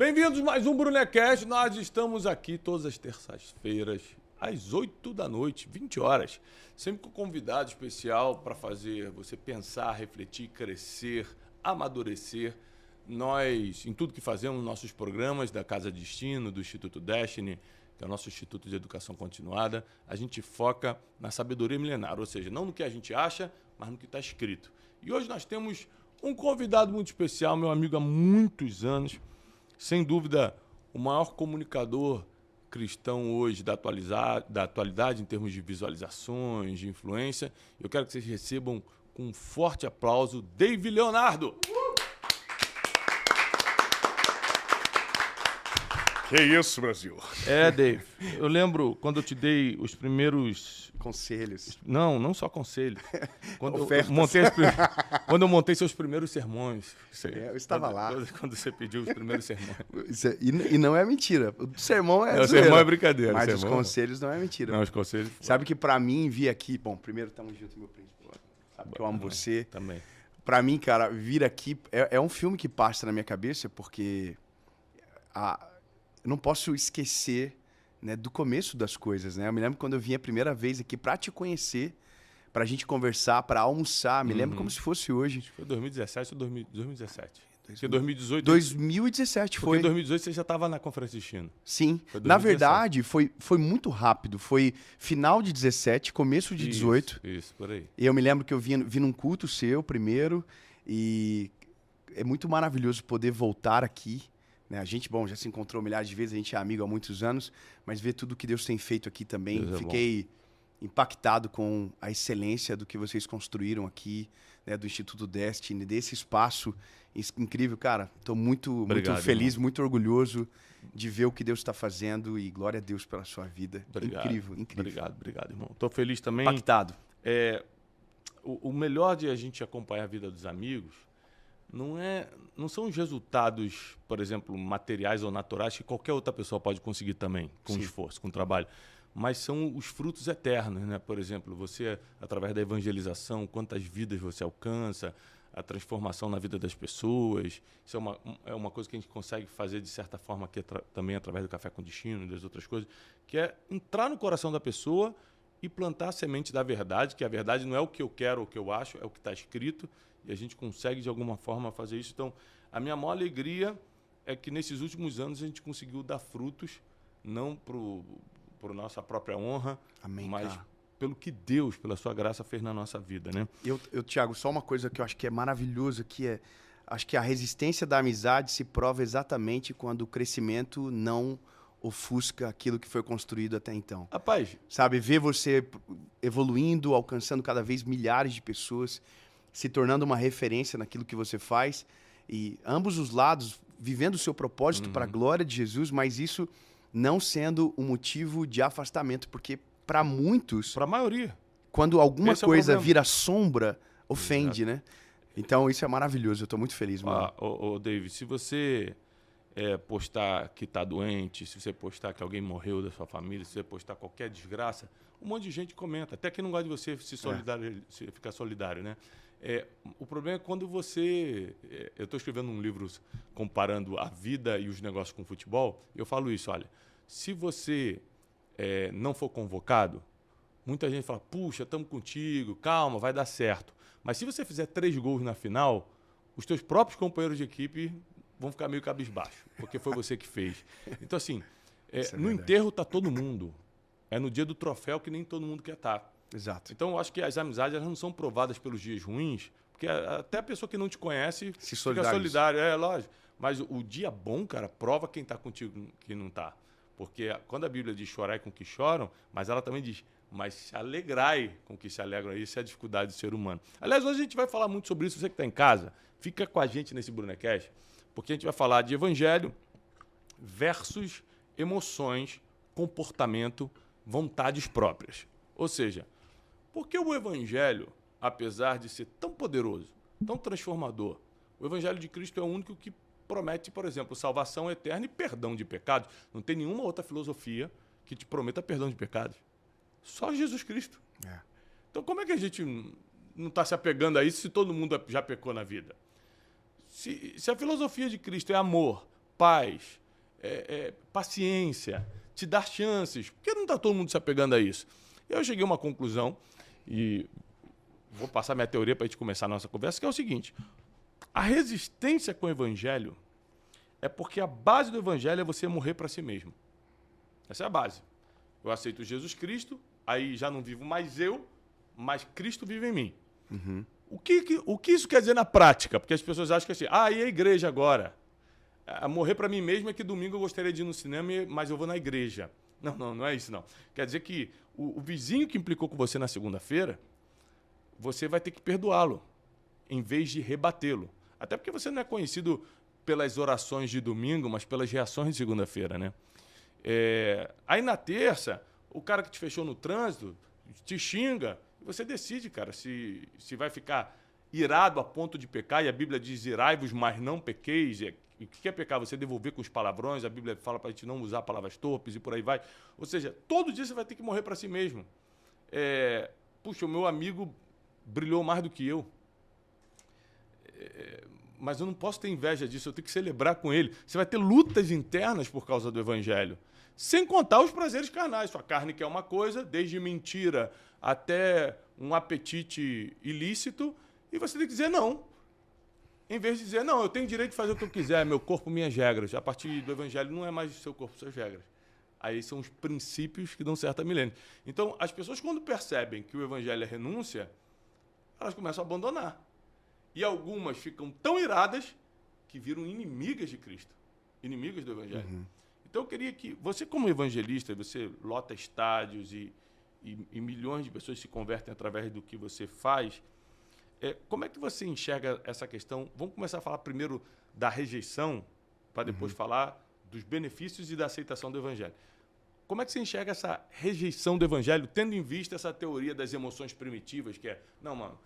Bem-vindos a mais um Brunecast. Nós estamos aqui todas as terças-feiras, às 8 da noite, 20 horas. Sempre com convidado especial para fazer você pensar, refletir, crescer, amadurecer. Nós, em tudo que fazemos, nossos programas da Casa Destino, do Instituto Destiny, que é o nosso Instituto de Educação Continuada, a gente foca na sabedoria milenar, ou seja, não no que a gente acha, mas no que está escrito. E hoje nós temos um convidado muito especial, meu amigo há muitos anos, sem dúvida o maior comunicador cristão hoje da atualidade em termos de visualizações, de influência. Eu quero que vocês recebam com um forte aplauso Dave Leonardo. Que isso, Brasil? É, Dave. Eu lembro quando eu te dei os primeiros... Conselhos. Não só conselhos. Quando eu montei seus primeiros sermões. Eu estava lá. Quando você pediu os primeiros sermões. E não é mentira. O sermão é o sermão é brincadeira. Mas os conselhos não é mentira. Não, os conselhos... Sabe que pra mim, vir aqui... Bom, primeiro, tamo junto, meu príncipe. Sabe que eu amo você. Também. Pra mim, cara, vir aqui... É um filme que passa na minha cabeça, porque... Eu não posso esquecer, né, do começo das coisas, né? Eu me lembro quando eu vim a primeira vez aqui para te conhecer, pra gente conversar, pra almoçar. Me lembro como se fosse hoje. Acho que foi 2017 ou 2017. Porque 2018... 2017 foi. Porque em 2018 você já estava na Conferência de Destino. Sim. Na verdade, foi muito rápido. Foi final de 17, começo de 18. Isso, por aí. E eu me lembro que eu vi num culto seu primeiro. E é muito maravilhoso poder voltar aqui. A gente, já se encontrou milhares de vezes, a gente é amigo há muitos anos, mas ver tudo que Deus tem feito aqui também. Deus Fiquei impactado com a excelência do que vocês construíram aqui, né, do Instituto Destiny, desse espaço incrível. Cara, estou muito feliz, irmão. Muito orgulhoso de ver o que Deus está fazendo e glória a Deus pela sua vida. Obrigado. Incrível. Obrigado, irmão. Estou feliz também. Impactado. O melhor de a gente acompanhar a vida dos amigos não são os resultados, por exemplo, materiais ou naturais que qualquer outra pessoa pode conseguir também, com esforço, com trabalho, mas são os frutos eternos, né? Por exemplo, você, através da evangelização, quantas vidas você alcança, a transformação na vida das pessoas. Isso é uma coisa que a gente consegue fazer, de certa forma, aqui também através do Café com Destino e das outras coisas, que é entrar no coração da pessoa e plantar a semente da verdade, que a verdade não é o que eu quero ou o que eu acho, é o que está escrito, e a gente consegue, de alguma forma, fazer isso. Então, a minha maior alegria é que, nesses últimos anos, a gente conseguiu dar frutos, não por nossa própria honra, amém, mas pelo que Deus, pela sua graça, fez na nossa vida, né? Thiago, só uma coisa que eu acho que é maravilhoso, acho que a resistência da amizade se prova exatamente quando o crescimento não ofusca aquilo que foi construído até então. Rapaz... Sabe, ver você evoluindo, alcançando cada vez milhares de pessoas, se tornando uma referência naquilo que você faz, e ambos os lados vivendo o seu propósito para a glória de Jesus, mas isso não sendo um motivo de afastamento, porque para muitos... Para a maioria. Quando alguma coisa vira sombra, ofende, né? Então isso é maravilhoso, eu estou muito feliz, mano. David, se você postar que está doente, se você postar que alguém morreu da sua família, se você postar qualquer desgraça, um monte de gente comenta. Até quem não gosta de você ficar solidário, né? O problema é quando você... eu estou escrevendo um livro comparando a vida e os negócios com o futebol. Eu falo isso, olha, se você não for convocado, muita gente fala, puxa, estamos contigo, calma, vai dar certo. Mas se você fizer 3 gols na final, os teus próprios companheiros de equipe vão ficar meio cabisbaixo, porque foi você que fez. Então, assim, no enterro está todo mundo. É no dia do troféu que nem todo mundo quer estar. Exato. Então, eu acho que as amizades elas não são provadas pelos dias ruins, porque até a pessoa que não te conhece fica solidário. Lógico. Mas o dia bom, cara, prova quem está contigo que não está. Porque quando a Bíblia diz chorai com que choram, mas ela também diz, mas se alegrai com que se alegram. Isso é a dificuldade do ser humano. Aliás, hoje a gente vai falar muito sobre isso. Você que está em casa, fica com a gente nesse Brunecast, porque a gente vai falar de evangelho versus emoções, comportamento, vontades próprias. Ou seja, porque o evangelho, apesar de ser tão poderoso, tão transformador, o evangelho de Cristo é o único que promete, por exemplo, salvação eterna e perdão de pecados. Não tem nenhuma outra filosofia que te prometa perdão de pecados. Só Jesus Cristo. Então, como é que a gente não está se apegando a isso se todo mundo já pecou na vida? Se a filosofia de Cristo é amor, paz, paciência, te dar chances. Por que não está todo mundo se apegando a isso? Eu cheguei a uma conclusão, e vou passar minha teoria para a gente começar a nossa conversa, que é o seguinte: a resistência com o evangelho é porque a base do evangelho é você morrer para si mesmo. Essa é a base. Eu aceito Jesus Cristo, aí já não vivo mais eu, mas Cristo vive em mim. Uhum. O que isso quer dizer na prática? Porque as pessoas acham que assim, e a igreja agora? Morrer para mim mesmo é que domingo eu gostaria de ir no cinema, mas eu vou na igreja. Não é isso, não. Quer dizer que o vizinho que implicou com você na segunda-feira, você vai ter que perdoá-lo, em vez de rebatê-lo. Até porque você não é conhecido pelas orações de domingo, mas pelas reações de segunda-feira, né? Aí na terça, o cara que te fechou no trânsito te xinga, e você decide, cara, se vai ficar irado a ponto de pecar, e a Bíblia diz: irai-vos, mas não pequeis. E o que é pecar? Você devolver com os palavrões, a Bíblia fala para a gente não usar palavras torpes e por aí vai. Ou seja, todo dia você vai ter que morrer para si mesmo. Puxa, o meu amigo brilhou mais do que eu. Mas eu não posso ter inveja disso, eu tenho que celebrar com ele. Você vai ter lutas internas por causa do evangelho. Sem contar os prazeres carnais. Sua carne quer uma coisa, desde mentira até um apetite ilícito, e você tem que dizer não. Em vez de dizer, não, eu tenho direito de fazer o que eu quiser, meu corpo, minhas regras. A partir do evangelho não é mais seu corpo, suas regras. Aí são os princípios que dão certo a milênio. Então, as pessoas, quando percebem que o evangelho é renúncia, elas começam a abandonar. E algumas ficam tão iradas que viram inimigas de Cristo, inimigas do evangelho. Uhum. Então, eu queria que você, como evangelista, você lota estádios e milhões de pessoas se convertem através do que você faz. Como é que você enxerga essa questão? Vamos começar a falar primeiro da rejeição, para depois falar dos benefícios e da aceitação do evangelho. Como é que você enxerga essa rejeição do evangelho, tendo em vista essa teoria das emoções primitivas, que não, mano,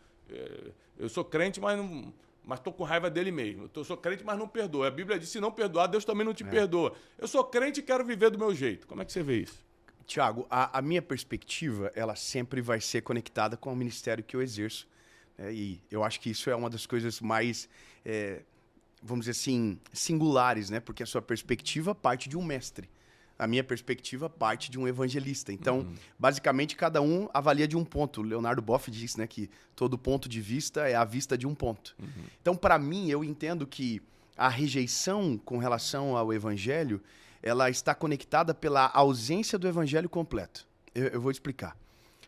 eu sou crente, mas estou com raiva dele mesmo. Eu sou crente, mas não perdoa. A Bíblia diz: se não perdoar, Deus também não te perdoa. Eu sou crente e quero viver do meu jeito. Como é que você vê isso? Tiago, a minha perspectiva, ela sempre vai ser conectada com o ministério que eu exerço. E eu acho que isso é uma das coisas mais, vamos dizer assim, singulares, né? Porque a sua perspectiva parte de um mestre. A minha perspectiva parte de um evangelista. Então, basicamente, cada um avalia de um ponto. O Leonardo Boff diz, né, que todo ponto de vista é a vista de um ponto. Então, para mim, eu entendo que a rejeição com relação ao evangelho, ela está conectada pela ausência do evangelho completo. Eu vou explicar.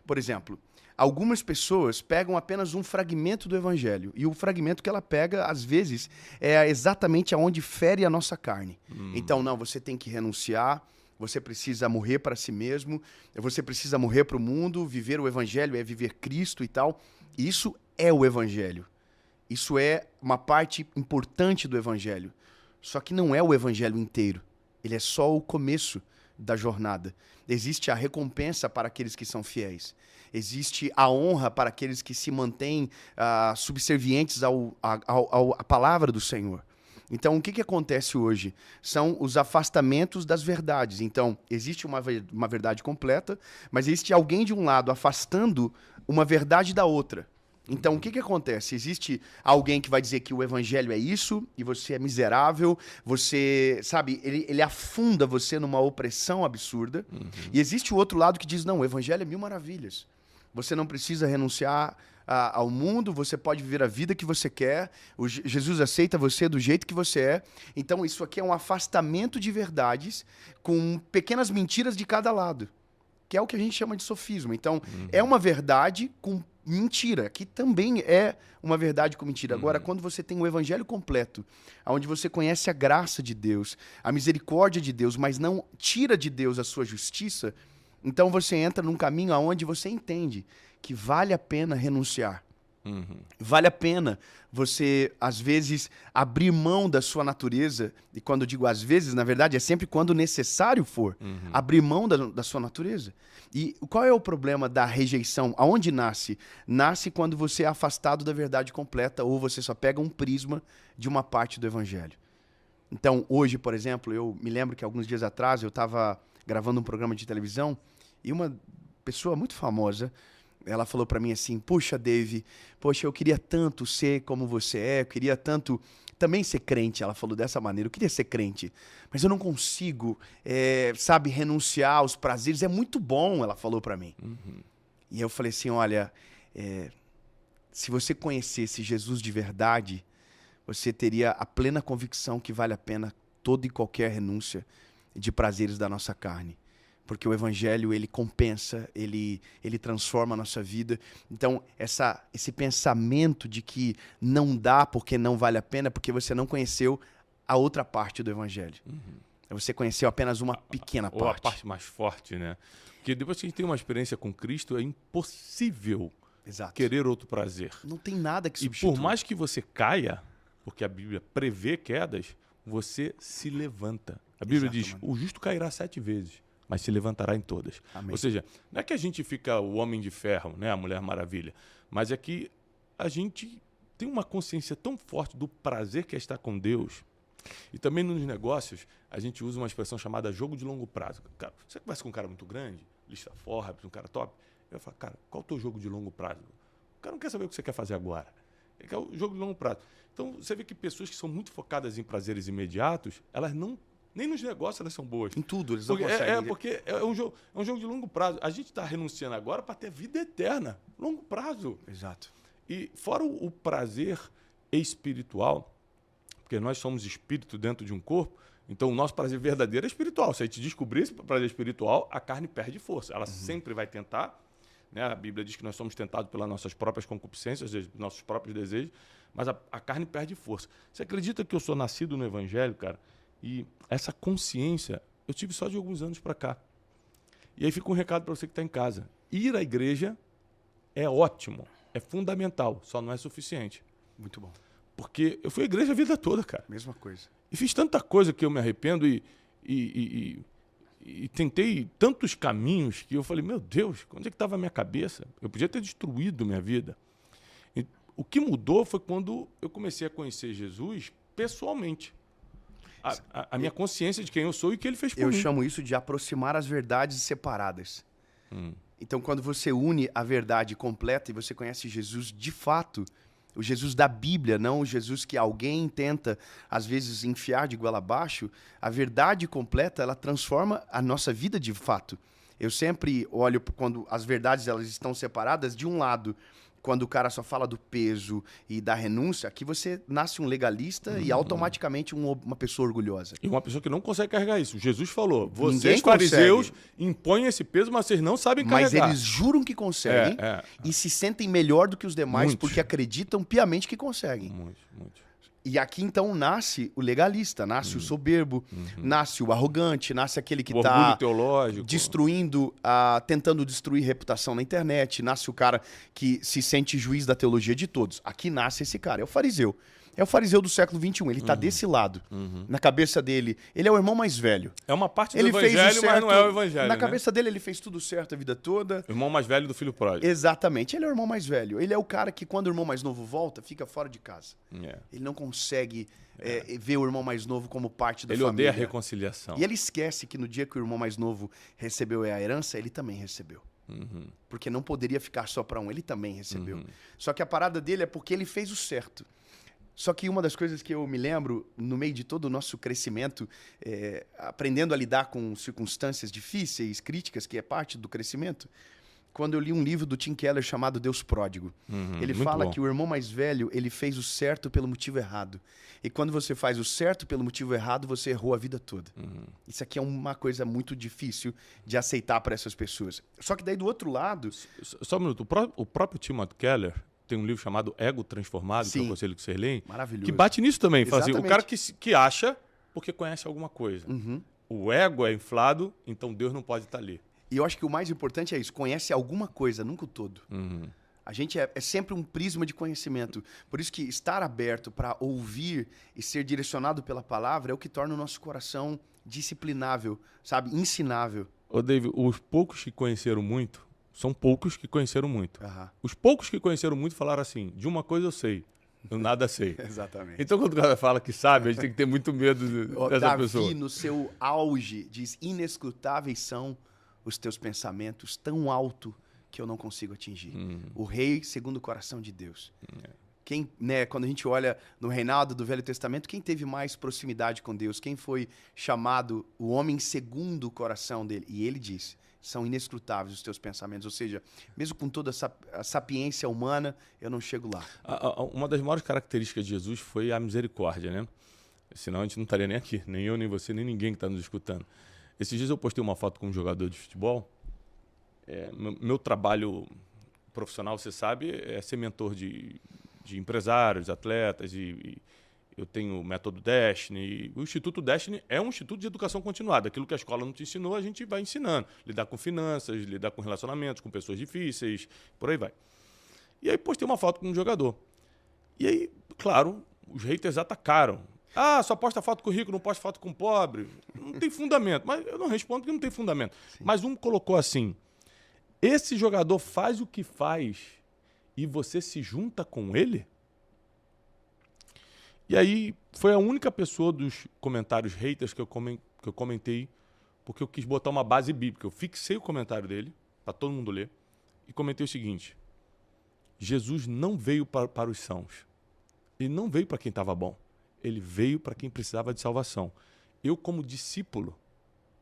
Por exemplo, algumas pessoas pegam apenas um fragmento do evangelho. E o fragmento que ela pega, às vezes, é exatamente aonde fere a nossa carne. Então, não, você tem que renunciar, você precisa morrer para si mesmo, você precisa morrer para o mundo, viver o evangelho é viver Cristo e tal. Isso é o evangelho. Isso é uma parte importante do evangelho. Só que não é o evangelho inteiro. Ele é só o começo da jornada. Existe a recompensa para aqueles que são fiéis. Existe a honra para aqueles que se mantêm subservientes à palavra do Senhor. Então, o que acontece hoje? São os afastamentos das verdades. Então, existe uma verdade completa, mas existe alguém de um lado afastando uma verdade da outra. Então, o que acontece? Existe alguém que vai dizer que o evangelho é isso, e você é miserável, você, sabe, ele afunda você numa opressão absurda. E existe o outro lado que diz, não, o evangelho é mil maravilhas. Você não precisa renunciar ao mundo, você pode viver a vida que você quer, Jesus aceita você do jeito que você é. Então, isso aqui é um afastamento de verdades com pequenas mentiras de cada lado, que é o que a gente chama de sofisma. Então, é uma verdade com mentira, que também é uma verdade com mentira. Agora, quando você tem o evangelho completo, onde você conhece a graça de Deus, a misericórdia de Deus, mas não tira de Deus a sua justiça, então você entra num caminho onde você entende que vale a pena renunciar. Vale a pena você, às vezes, abrir mão da sua natureza, e quando eu digo às vezes, na verdade, é sempre quando necessário for, abrir mão da sua natureza. E qual é o problema da rejeição? Aonde nasce? Nasce quando você é afastado da verdade completa, ou você só pega um prisma de uma parte do evangelho. Então, hoje, por exemplo, eu me lembro que alguns dias atrás eu estava gravando um programa de televisão, e uma pessoa muito famosa, ela falou para mim assim: puxa, Dave, eu queria tanto ser como você é, eu queria tanto também ser crente. Ela falou dessa maneira, eu queria ser crente, mas eu não consigo, sabe, renunciar aos prazeres. É muito bom, ela falou para mim. E eu falei assim, olha, se você conhecesse Jesus de verdade, você teria a plena convicção que vale a pena toda e qualquer renúncia de prazeres da nossa carne. Porque o evangelho, ele compensa, ele transforma a nossa vida. Então, esse pensamento de que não dá porque não vale a pena, porque você não conheceu a outra parte do evangelho. Você conheceu apenas uma pequena parte. Ou a parte mais forte, né? Porque depois que a gente tem uma experiência com Cristo, é impossível querer outro prazer. Não tem nada que substitua. E por mais que você caia, porque a Bíblia prevê quedas, você se levanta. A Bíblia diz, o justo cairá 7 vezes, mas se levantará em todas. Amém. Ou seja, não é que a gente fica o homem de ferro, né, a Mulher Maravilha, mas é que a gente tem uma consciência tão forte do prazer que é estar com Deus. E também nos negócios, a gente usa uma expressão chamada jogo de longo prazo. Cara, você conversa com um cara muito grande, lista Forbes, um cara top, eu falo, cara, qual é o teu jogo de longo prazo? O cara não quer saber o que você quer fazer agora. Ele quer o jogo de longo prazo. Então, você vê que pessoas que são muito focadas em prazeres imediatos, elas não... Nem nos negócios elas são boas. Em tudo, eles não conseguem. Porque é um jogo de longo prazo. A gente está renunciando agora para ter vida eterna. Longo prazo. Exato. E fora o prazer espiritual, porque nós somos espírito dentro de um corpo, então o nosso prazer verdadeiro é espiritual. Se a gente descobrir esse prazer espiritual, a carne perde força. Ela sempre vai tentar. Né? A Bíblia diz que nós somos tentados pelas nossas próprias concupiscências, nossos próprios desejos, mas a carne perde força. Você acredita que eu sou nascido no Evangelho, cara? E essa consciência eu tive só de alguns anos para cá. E aí fica um recado para você que está em casa. Ir à igreja é ótimo, é fundamental, só não é suficiente. Muito bom. Porque eu fui à igreja a vida toda, cara. Mesma coisa. E fiz tanta coisa que eu me arrependo e tentei tantos caminhos que eu falei, meu Deus, onde é que estava a minha cabeça? Eu podia ter destruído minha vida. E o que mudou foi quando eu comecei a conhecer Jesus pessoalmente. A minha consciência de quem eu sou e o que ele fez por mim. Eu chamo isso de aproximar as verdades separadas. Então, quando você une a verdade completa e você conhece Jesus de fato, o Jesus da Bíblia, não o Jesus que alguém tenta, às vezes, enfiar de goela abaixo, a verdade completa, ela transforma a nossa vida de fato. Eu sempre olho quando as verdades elas estão separadas de um lado. Quando o cara só fala do peso e da renúncia, aqui você nasce um legalista e automaticamente uma pessoa orgulhosa. E uma pessoa que não consegue carregar isso. Jesus falou, vocês fariseus impõem esse peso, mas vocês não sabem carregar. Mas eles juram que conseguem e se sentem melhor do que os demais porque acreditam piamente que conseguem. Muito. E aqui, então, nasce o legalista, nasce o soberbo, nasce o arrogante, nasce aquele que está destruindo, tentando destruir reputação na internet, nasce o cara que se sente juiz da teologia de todos. Aqui nasce esse cara, é o fariseu. É o fariseu do século XXI, ele está desse lado. Na cabeça dele, ele é o irmão mais velho. É uma parte do evangelho, mas não é o evangelho. Na cabeça dele, ele fez tudo certo a vida toda. O irmão mais velho do filho pródigo. Exatamente, ele é o irmão mais velho. Ele é o cara que, quando o irmão mais novo volta, fica fora de casa. Ele não consegue ver o irmão mais novo como parte da família. Ele odeia a reconciliação. E ele esquece que no dia que o irmão mais novo recebeu a herança, ele também recebeu. Porque não poderia ficar só para um, ele também recebeu. Só que a parada dele é porque ele fez o certo. Só que uma das coisas que eu me lembro, no meio de todo o nosso crescimento, aprendendo a lidar com circunstâncias difíceis, críticas, que é parte do crescimento, quando eu li um livro do Tim Keller chamado Deus Pródigo. Ele fala que o irmão mais velho, ele fez o certo pelo motivo errado. E quando você faz o certo pelo motivo errado, você errou a vida toda. Isso aqui é uma coisa muito difícil de aceitar para essas pessoas. Só que daí do outro lado... Só um minuto. O próprio Timothy Keller tem um livro chamado Ego Transformado, que eu aconselho que vocês leem, que bate nisso também. Fala assim, o cara que acha porque conhece alguma coisa. O ego é inflado, então Deus não pode estar ali. E eu acho que o mais importante é isso, conhece alguma coisa, nunca o todo. A gente é sempre um prisma de conhecimento. Por isso que estar aberto para ouvir e ser direcionado pela palavra é o que torna o nosso coração disciplinável, sabe? Ensinável. Ô, David, os poucos que conheceram muito, são poucos que conheceram muito. Os poucos que conheceram muito falaram assim, de uma coisa eu sei, eu nada sei. Exatamente. Então, quando o cara fala que sabe, a gente tem que ter muito medo dessa pessoa. Davi, no seu auge, diz, inescrutáveis são os teus pensamentos, tão alto que eu não consigo atingir. O rei segundo o coração de Deus. Quem, né, quando a gente olha no reinado do Velho Testamento, quem teve mais proximidade com Deus? Quem foi chamado o homem segundo o coração dele? E ele diz, são inescrutáveis os teus pensamentos. Ou seja, mesmo com toda a sapiência humana, eu não chego lá. Uma das maiores características de Jesus foi a misericórdia, né? Senão a gente não estaria nem aqui. Nem eu, nem você, nem ninguém que está nos escutando. Esses dias eu postei uma foto com um jogador de futebol. Meu trabalho profissional, você sabe, é ser mentor de empresários, atletas, e eu tenho o método Destiny. O Instituto Destiny é um instituto de educação continuada. Aquilo que a escola não te ensinou, a gente vai ensinando. Lidar com finanças, lidar com relacionamentos, com pessoas difíceis, por aí vai. E aí postei uma foto com um jogador. E aí, claro, os haters atacaram. Ah, só posta foto com rico, não posta foto com pobre. Não tem fundamento. Mas eu não respondo porque não tem fundamento. Sim. Mas um colocou assim, esse jogador faz o que faz e você se junta com ele? E aí foi a única pessoa dos comentários haters que eu comentei, porque eu quis botar uma base bíblica. Eu fixei o comentário dele, para todo mundo ler, e comentei o seguinte: Jesus não veio para os sãos. Ele não veio para quem estava bom. Ele veio para quem precisava de salvação. Eu, como discípulo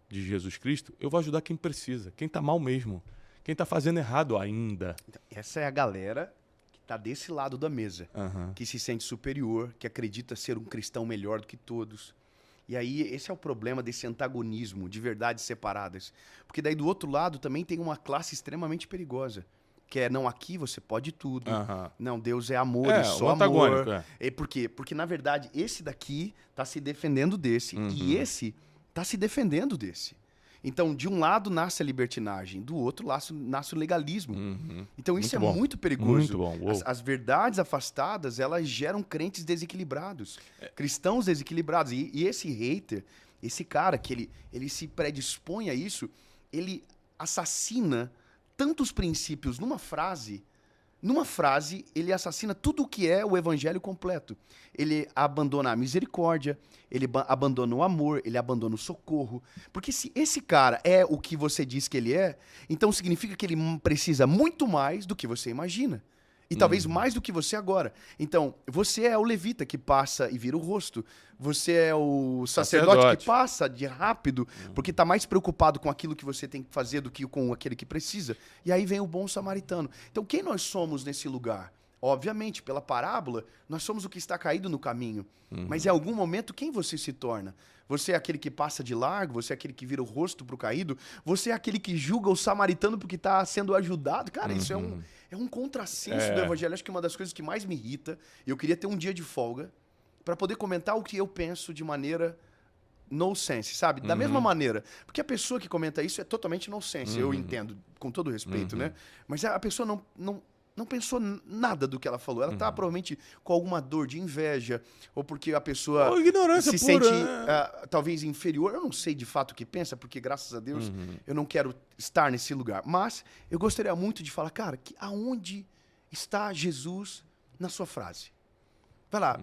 de Jesus Cristo, eu vou ajudar quem precisa, quem está mal mesmo, quem está fazendo errado ainda. Essa é a galera que está desse lado da mesa, que se sente superior, que acredita ser um cristão melhor do que todos. E aí esse é o problema desse antagonismo de verdades separadas. Porque daí do outro lado também tem uma classe extremamente perigosa. Que é, não, aqui você pode tudo. Não, Deus é amor e só amor. Por quê? Porque, na verdade, esse daqui está se defendendo desse e esse está se defendendo desse. Então, de um lado nasce a libertinagem, do outro nasce o legalismo. Então, isso muito muito perigoso. Muito bom. As verdades afastadas, elas geram crentes desequilibrados, cristãos desequilibrados. E esse hater, esse cara que ele se predispõe a isso, ele assassina tantos princípios numa frase, ele assassina tudo o que é o evangelho completo. Ele abandona a misericórdia, ele abandona o amor, ele abandona o socorro. Porque se esse cara é o que você diz que ele é, então significa que ele precisa muito mais do que você imagina. E talvez mais do que você agora. Então, você é o levita que passa e vira o rosto. Você é o sacerdote que passa de rápido, porque está mais preocupado com aquilo que você tem que fazer do que com aquele que precisa. E aí vem o bom samaritano. Então, quem nós somos nesse lugar? Obviamente, pela parábola, nós somos o que está caído no caminho. Mas em algum momento, quem você se torna? Você é aquele que passa de largo? Você é aquele que vira o rosto para o caído? Você é aquele que julga o samaritano porque está sendo ajudado? Cara, isso é um contrassenso do evangelho. Acho que é uma das coisas que mais me irrita. Eu queria ter um dia de folga para poder comentar o que eu penso de maneira no sense, sabe? Da mesma maneira. Porque a pessoa que comenta isso é totalmente no sense. Eu entendo, com todo respeito, né? Mas a pessoa não pensou nada do que ela falou. Ela tá provavelmente com alguma dor de inveja, ou porque a pessoa se sente talvez inferior. Eu não sei de fato o que pensa, porque graças a Deus eu não quero estar nesse lugar. Mas eu gostaria muito de falar, cara, aonde está Jesus na sua frase? Vai lá,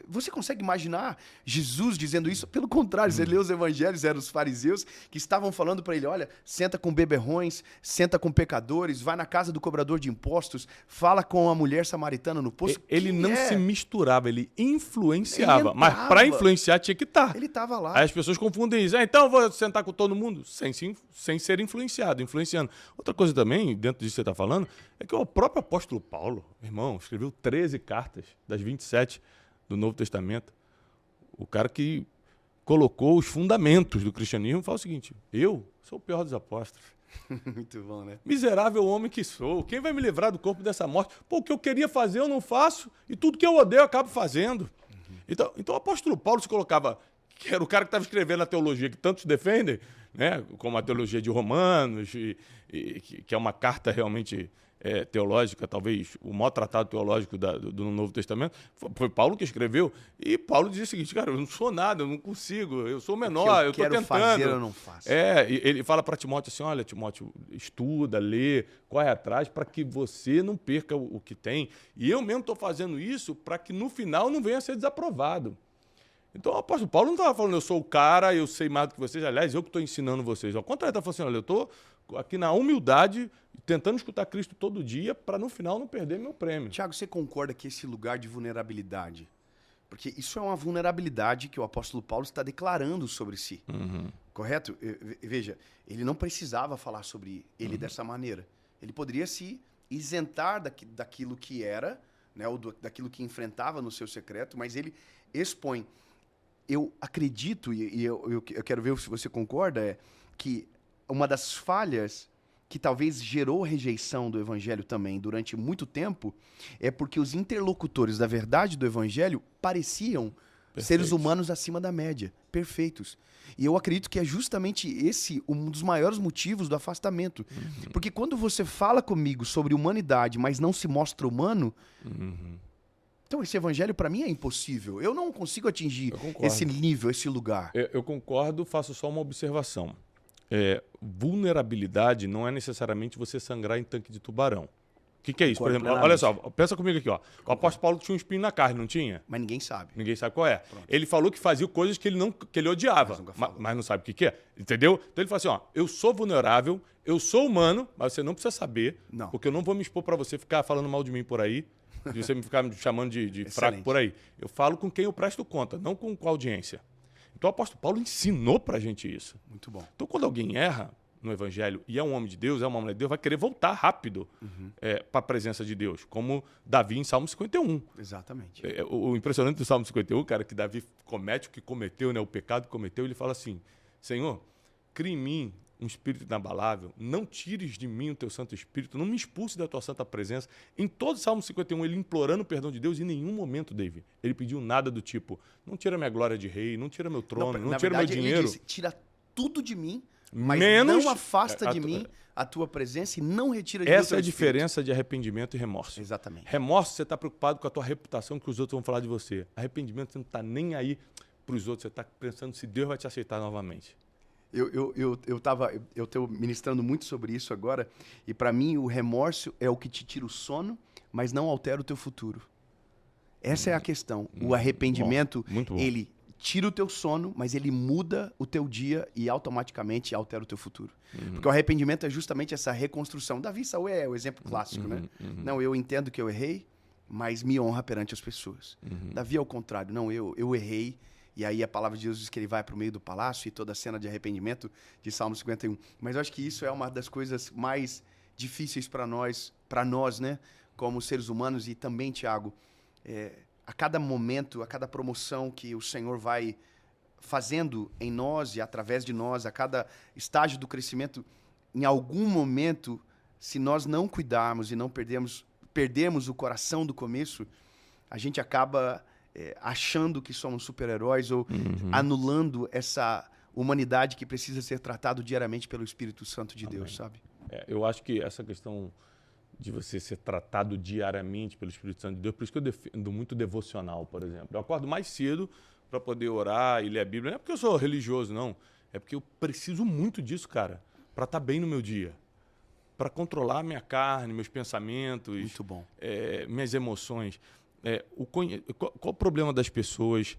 você consegue imaginar Jesus dizendo isso? Pelo contrário, você lê os evangelhos, eram os fariseus que estavam falando para ele, olha, senta com beberrões, senta com pecadores, vai na casa do cobrador de impostos, fala com a mulher samaritana no poço. Ele não se misturava, ele influenciava, mas para influenciar tinha que estar. Ele estava lá. Aí as pessoas confundem isso, então eu vou sentar com todo mundo, sem ser influenciando. Outra coisa também, dentro disso que você está falando, é que o próprio apóstolo Paulo, irmão, escreveu 13 cartas das 27 do Novo Testamento. O cara que colocou os fundamentos do cristianismo fala o seguinte: eu sou o pior dos apóstolos. Muito bom, né? Miserável homem que sou. Quem vai me livrar do corpo dessa morte? Pô, o que eu queria fazer eu não faço e tudo que eu odeio eu acabo fazendo. Então o apóstolo Paulo se colocava, que era o cara que estava escrevendo a teologia que tantos defendem, né? Como a teologia de Romanos, que é uma carta realmente teológica, talvez o maior tratado teológico do Novo Testamento, foi Paulo que escreveu. E Paulo dizia o seguinte: cara, eu não sou nada, eu não consigo, eu sou menor, eu estou tentando. Fazer, eu não faço. E ele fala para Timóteo assim: olha, Timóteo, estuda, lê, corre atrás para que você não perca o que tem. E eu mesmo estou fazendo isso para que no final não venha a ser desaprovado. Então o apóstolo Paulo não estava falando, eu sou o cara, eu sei mais do que vocês. Aliás, eu que estou ensinando vocês. Ao contrário, ele está falando assim, olha, eu estou aqui na humildade, tentando escutar Cristo todo dia, para no final não perder meu prêmio. Tiago, você concorda que esse lugar de vulnerabilidade, porque isso é uma vulnerabilidade que o apóstolo Paulo está declarando sobre si, correto? Veja, ele não precisava falar sobre ele dessa maneira. Ele poderia se isentar daquilo que era, né, ou daquilo que enfrentava no seu secreto, mas ele expõe. Eu acredito, e eu quero ver se você concorda, que uma das falhas que talvez gerou rejeição do evangelho também durante muito tempo é porque os interlocutores da verdade do evangelho pareciam seres humanos acima da média, perfeitos. E eu acredito que é justamente esse um dos maiores motivos do afastamento. Porque quando você fala comigo sobre humanidade, mas não se mostra humano, então esse evangelho para mim é impossível. Eu não consigo atingir esse nível, esse lugar. Eu concordo, faço só uma observação. Vulnerabilidade não é necessariamente você sangrar em tanque de tubarão. O que é isso? Por exemplo, olha só, pensa comigo aqui, ó. O apóstolo Paulo tinha um espinho na carne, não tinha? Mas ninguém sabe. Ninguém sabe qual é. Pronto. Ele falou que fazia coisas que ele odiava, mas não sabe o que é. Entendeu? Então ele fala assim, ó, eu sou vulnerável, eu sou humano, mas você não precisa saber, porque eu não vou me expor para você ficar falando mal de mim por aí, de você me ficar me chamando de fraco por aí. Eu falo com quem eu presto conta, não com a audiência. Então o apóstolo Paulo ensinou pra gente isso. Muito bom. Então quando alguém erra no evangelho e é um homem de Deus, é uma mulher de Deus, vai querer voltar rápido para a presença de Deus, como Davi em Salmo 51. Exatamente. O impressionante do Salmo 51, cara, que Davi comete o que cometeu, né, o pecado que cometeu, ele fala assim, Senhor, cria em mim um espírito inabalável, não tires de mim o teu Santo Espírito, não me expulse da tua santa presença. Em todo o Salmo 51, ele implorando o perdão de Deus, e em nenhum momento, David, ele pediu nada do tipo, não tira minha glória de rei, não tira meu trono, não tira meu dinheiro. Ele disse, tira tudo de mim, mas menos não afasta de mim a tua presença e não retira de mim o teu Essa é a diferença de arrependimento e remorso. Exatamente. Remorso, você está preocupado com a tua reputação, que os outros vão falar de você. Arrependimento, você não está nem aí para os outros, você está pensando se Deus vai te aceitar novamente. Eu estou ministrando muito sobre isso agora, e para mim o remorso é o que te tira o sono, mas não altera o teu futuro. Essa é a questão. O arrependimento, ele tira o teu sono, mas ele muda o teu dia e automaticamente altera o teu futuro. Porque o arrependimento é justamente essa reconstrução. Davi e Saul é o exemplo clássico, né? Não, eu entendo que eu errei, mas me honra perante as pessoas. Davi é o contrário. Não, eu errei. E aí a palavra de Deus diz que ele vai para o meio do palácio e toda a cena de arrependimento de Salmo 51. Mas eu acho que isso é uma das coisas mais difíceis para nós, né? Como seres humanos. E também, Tiago, a cada momento, a cada promoção que o Senhor vai fazendo em nós e através de nós, a cada estágio do crescimento, em algum momento, se nós não cuidarmos e não perdermos o coração do começo, a gente acaba achando que somos super-heróis ou anulando essa humanidade que precisa ser tratado diariamente pelo Espírito Santo de Deus, sabe? Eu acho que essa questão de você ser tratado diariamente pelo Espírito Santo de Deus, por isso que eu defendo muito devocional, por exemplo. Eu acordo mais cedo para poder orar e ler a Bíblia. Não é porque eu sou religioso, não. É porque eu preciso muito disso, cara, para estar bem no meu dia. Para controlar minha carne, meus pensamentos, muito bom. Minhas emoções. Qual o problema das pessoas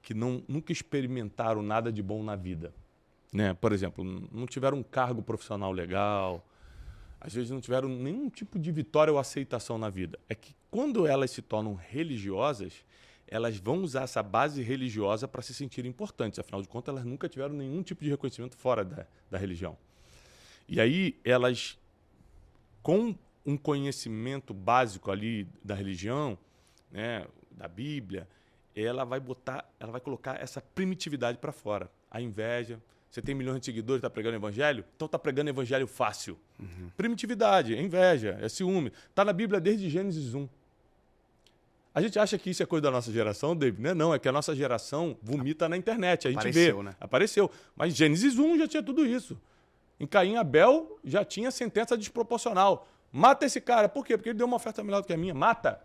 que nunca experimentaram nada de bom na vida? Né? Por exemplo, não tiveram um cargo profissional legal, às vezes não tiveram nenhum tipo de vitória ou aceitação na vida. É que quando elas se tornam religiosas, elas vão usar essa base religiosa para se sentirem importantes. Afinal de contas, elas nunca tiveram nenhum tipo de reconhecimento fora da religião. E aí, elas, com um conhecimento básico ali da religião, né, da Bíblia, ela vai colocar essa primitividade para fora. A inveja. Você tem milhões de seguidores, está pregando evangelho? Então está pregando evangelho fácil. Primitividade, é inveja, é ciúme. Está na Bíblia desde Gênesis 1. A gente acha que isso é coisa da nossa geração, David? Não, é que a nossa geração vomita na internet. A gente vê. Né? Apareceu. Mas Gênesis 1 já tinha tudo isso. Em Caim e Abel já tinha sentença desproporcional. Mata esse cara. Por quê? Porque ele deu uma oferta melhor do que a minha. Mata.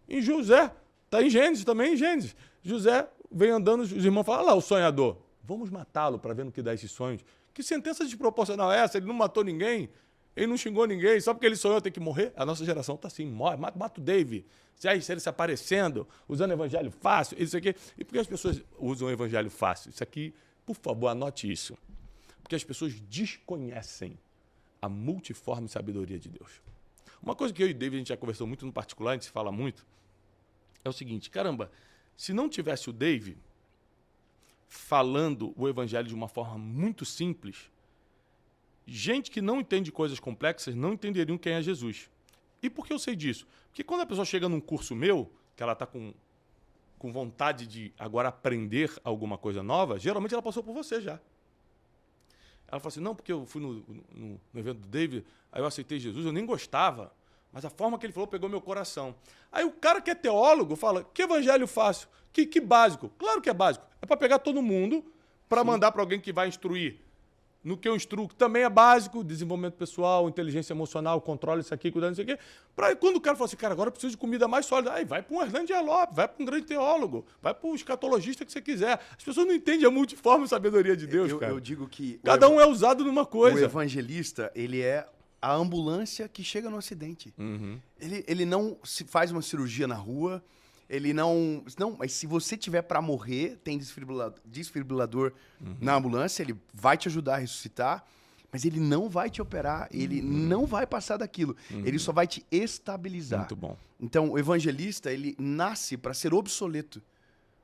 Em José. Está em Gênesis também, em Gênesis. José vem andando, os irmãos falam, olha lá o sonhador. Vamos matá-lo para ver no que dá esses sonhos. Que sentença desproporcional é essa? Ele não matou ninguém. Ele não xingou ninguém, só porque ele sonhou tem que morrer. A nossa geração tá assim, morre, mata o David. Se ele se aparecendo, usando evangelho fácil, isso aqui. E por que as pessoas usam o evangelho fácil? Isso aqui, por favor, anote isso. Porque as pessoas desconhecem a multiforme sabedoria de Deus. Uma coisa que eu e o David, a gente já conversou muito no particular, a gente se fala muito, é o seguinte, caramba, se não tivesse o David falando o evangelho de uma forma muito simples, gente que não entende coisas complexas não entenderiam quem é Jesus. E por que eu sei disso? Porque quando a pessoa chega num curso meu, que ela está com vontade de agora aprender alguma coisa nova, geralmente ela passou por você já. Ela fala assim, não, porque eu fui no evento do David, aí eu aceitei Jesus, eu nem gostava, mas a forma que ele falou pegou meu coração. Aí o cara que é teólogo fala, que evangelho fácil, que básico. Claro que é básico. É para pegar todo mundo, para mandar para alguém que vai instruir. No que eu instruo, que também é básico, desenvolvimento pessoal, inteligência emocional, controle isso aqui, cuidado disso aqui. Para quando o cara fala assim, cara, agora eu preciso de comida mais sólida, aí vai para um Hernandes Lopes, vai para um grande teólogo, vai para o escatologista que você quiser. As pessoas não entendem a multiforme sabedoria de Deus, cara. Eu digo que... Cada um é usado numa coisa. O evangelista, ele é a ambulância que chega no acidente. Uhum. Ele não se faz uma cirurgia na rua, ele não... Mas se você tiver para morrer, tem desfibrilador na ambulância, ele vai te ajudar a ressuscitar, mas ele não vai te operar, ele não vai passar daquilo. Ele só vai te estabilizar. Muito bom. Então, o evangelista, ele nasce para ser obsoleto.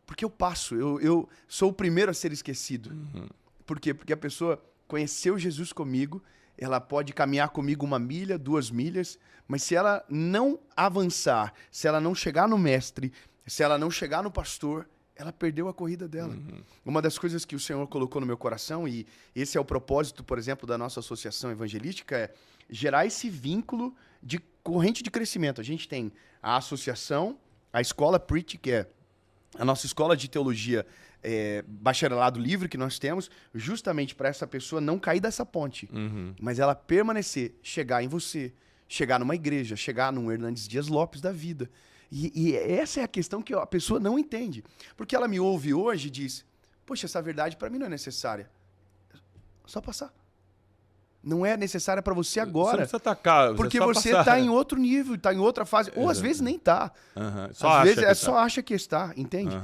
Porque eu passo, eu sou o primeiro a ser esquecido. Por quê? Porque a pessoa conheceu Jesus comigo, ela pode caminhar comigo 1 milha, 2 milhas, mas se ela não avançar, se ela não chegar no mestre, se ela não chegar no pastor, ela perdeu a corrida dela. Uma das coisas que o Senhor colocou no meu coração, e esse é o propósito, por exemplo, da nossa associação evangelística, é gerar esse vínculo de corrente de crescimento. A gente tem a associação, a escola Preach, que é a nossa escola de teologia bacharelado livre que nós temos, justamente para essa pessoa não cair dessa ponte, mas ela permanecer, chegar em você, chegar numa igreja, chegar num Hernandes Dias Lopes da vida. E essa é a questão que a pessoa não entende. Porque ela me ouve hoje e diz, poxa, essa verdade para mim não é necessária. Só passar. Não é necessária para você agora. Você precisa atacar, porque você está em outro nível, está em outra fase. Ou às vezes nem está. Às vezes só acha que está, entende?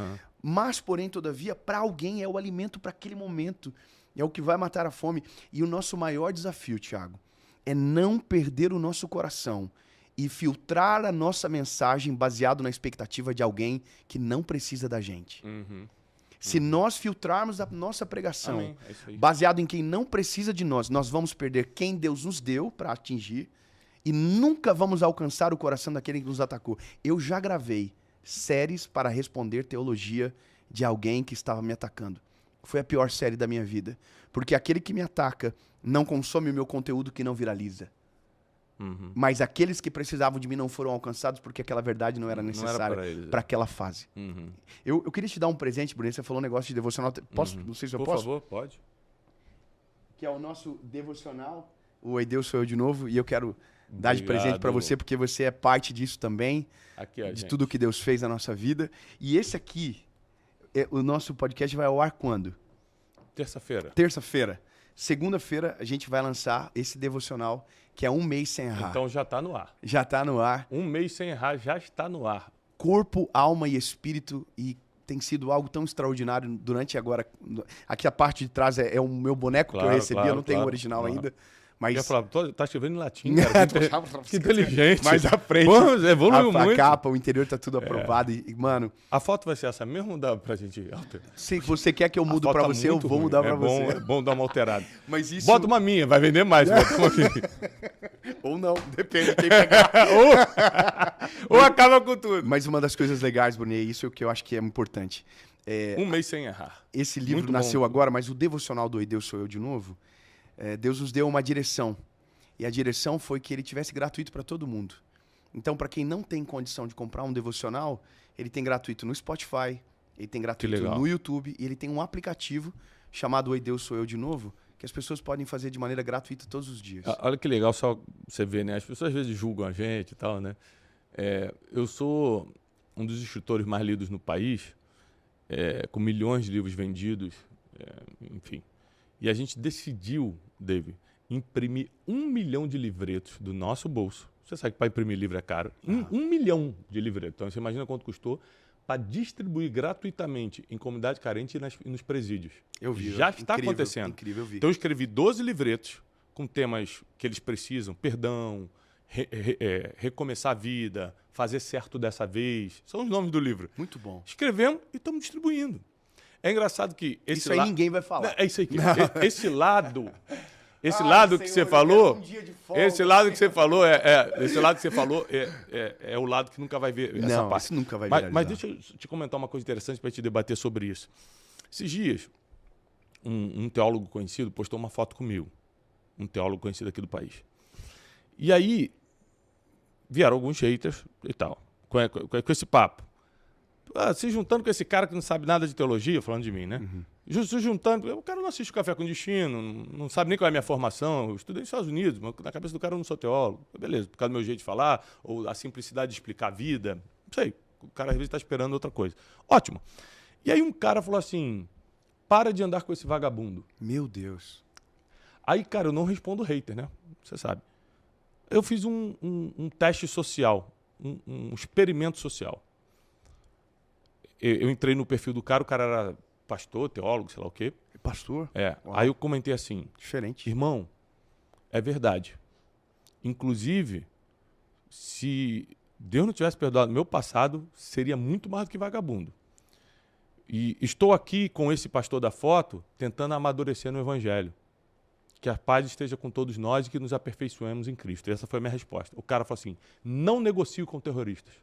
Mas, porém, todavia, para alguém é o alimento para aquele momento. É o que vai matar a fome. E o nosso maior desafio, Thiago, é não perder o nosso coração e filtrar a nossa mensagem baseado na expectativa de alguém que não precisa da gente. Se nós filtrarmos a nossa pregação baseado em quem não precisa de nós, nós vamos perder quem Deus nos deu para atingir e nunca vamos alcançar o coração daquele que nos atacou. Eu já gravei séries para responder teologia de alguém que estava me atacando. Foi a pior série da minha vida. Porque aquele que me ataca não consome o meu conteúdo que não viraliza. Mas aqueles que precisavam de mim não foram alcançados porque aquela verdade não era necessária para aquela fase. Eu queria te dar um presente, Bruno. Você falou um negócio de devocional. Posso? Não sei se eu posso. Por favor, pode. Que é o nosso devocional. O Ei Deus Sou Eu de Novo. E eu quero dar de presente para você porque você é parte disso também. Aqui, ó, de tudo que Deus fez na nossa vida. E esse aqui, o nosso podcast vai ao ar quando? Terça-feira. Terça-feira. Segunda-feira a gente vai lançar esse devocional, que é 1 mês sem errar. Então já está no ar. Já está no ar. 1 mês sem errar já está no ar. Corpo, alma e espírito. E tem sido algo tão extraordinário durante agora. Aqui a parte de trás é o meu boneco que eu recebi. Eu não tenho o original ainda. Mas... Eu ia falar, tá escrevendo em latim, cara. Que inteligente. Mais à frente. Pô, evoluiu muito. A capa, o interior tá tudo aprovado. E, mano... A foto vai ser essa mesmo ou dá pra gente alterar? Se você quer que eu mudo pra você, eu vou mudar pra você. É bom dar uma alterada. Mas isso... Bota uma minha, vai vender mais. Bota uma minha. Ou não, depende de quem pegar. ou acaba com tudo. Mas uma das coisas legais, Bruno, isso é o que eu acho que é importante. 1 mês sem errar. Esse livro muito nasceu agora, mas o devocional do Ei Deus Sou Eu de Novo... Deus nos deu uma direção. E a direção foi que ele tivesse gratuito para todo mundo. Então, para quem não tem condição de comprar um devocional, ele tem gratuito no Spotify, ele tem gratuito no YouTube, e ele tem um aplicativo chamado Oi Deus Sou Eu de Novo, que as pessoas podem fazer de maneira gratuita todos os dias. Olha que legal só você ver, né? As pessoas às vezes julgam a gente e tal, né? Eu sou um dos escritores mais lidos no país, com milhões de livros vendidos, enfim. E a gente decidiu, David, imprimir 1 milhão de livretos do nosso bolso. Você sabe que para imprimir livro é caro. 1 milhão de livretos. Então, você imagina quanto custou para distribuir gratuitamente em comunidade carente e nos presídios. Eu vi. Já está acontecendo. Incrível, eu vi. Então, eu escrevi 12 livretos com temas que eles precisam. Perdão, recomeçar a vida, fazer certo dessa vez. São os nomes do livro. Muito bom. Escrevemos e estamos distribuindo. É engraçado que... Isso aí ninguém vai falar. É isso aí. Esse lado... Esse lado que você falou, esse lado que você falou é o lado que nunca vai ver essa parte. Isso nunca vai viralizar. Mas deixa eu te comentar uma coisa interessante para a gente debater sobre isso. Esses dias, um teólogo conhecido postou uma foto comigo, um teólogo conhecido aqui do país. E aí vieram alguns haters e tal, com esse papo. Se juntando com esse cara que não sabe nada de teologia, falando de mim, né? Se juntando, o cara não assiste Café com Destino, não sabe nem qual é a minha formação. Eu estudei nos Estados Unidos, mas na cabeça do cara eu não sou teólogo. Beleza, por causa do meu jeito de falar, ou a simplicidade de explicar a vida. Não sei, o cara às vezes está esperando outra coisa. Ótimo. E aí um cara falou assim, para de andar com esse vagabundo. Meu Deus. Aí, cara, eu não respondo hater, né? Você sabe. Eu fiz um teste social, um experimento social. Eu entrei no perfil do cara, o cara era pastor, teólogo, sei lá o quê. Pastor? Uau. Aí eu comentei assim... Diferente. Irmão, é verdade. Inclusive, se Deus não tivesse perdoado meu passado, seria muito mais do que vagabundo. E estou aqui com esse pastor da foto, tentando amadurecer no evangelho. Que a paz esteja com todos nós e que nos aperfeiçoemos em Cristo. E essa foi a minha resposta. O cara falou assim, não negocio com terroristas.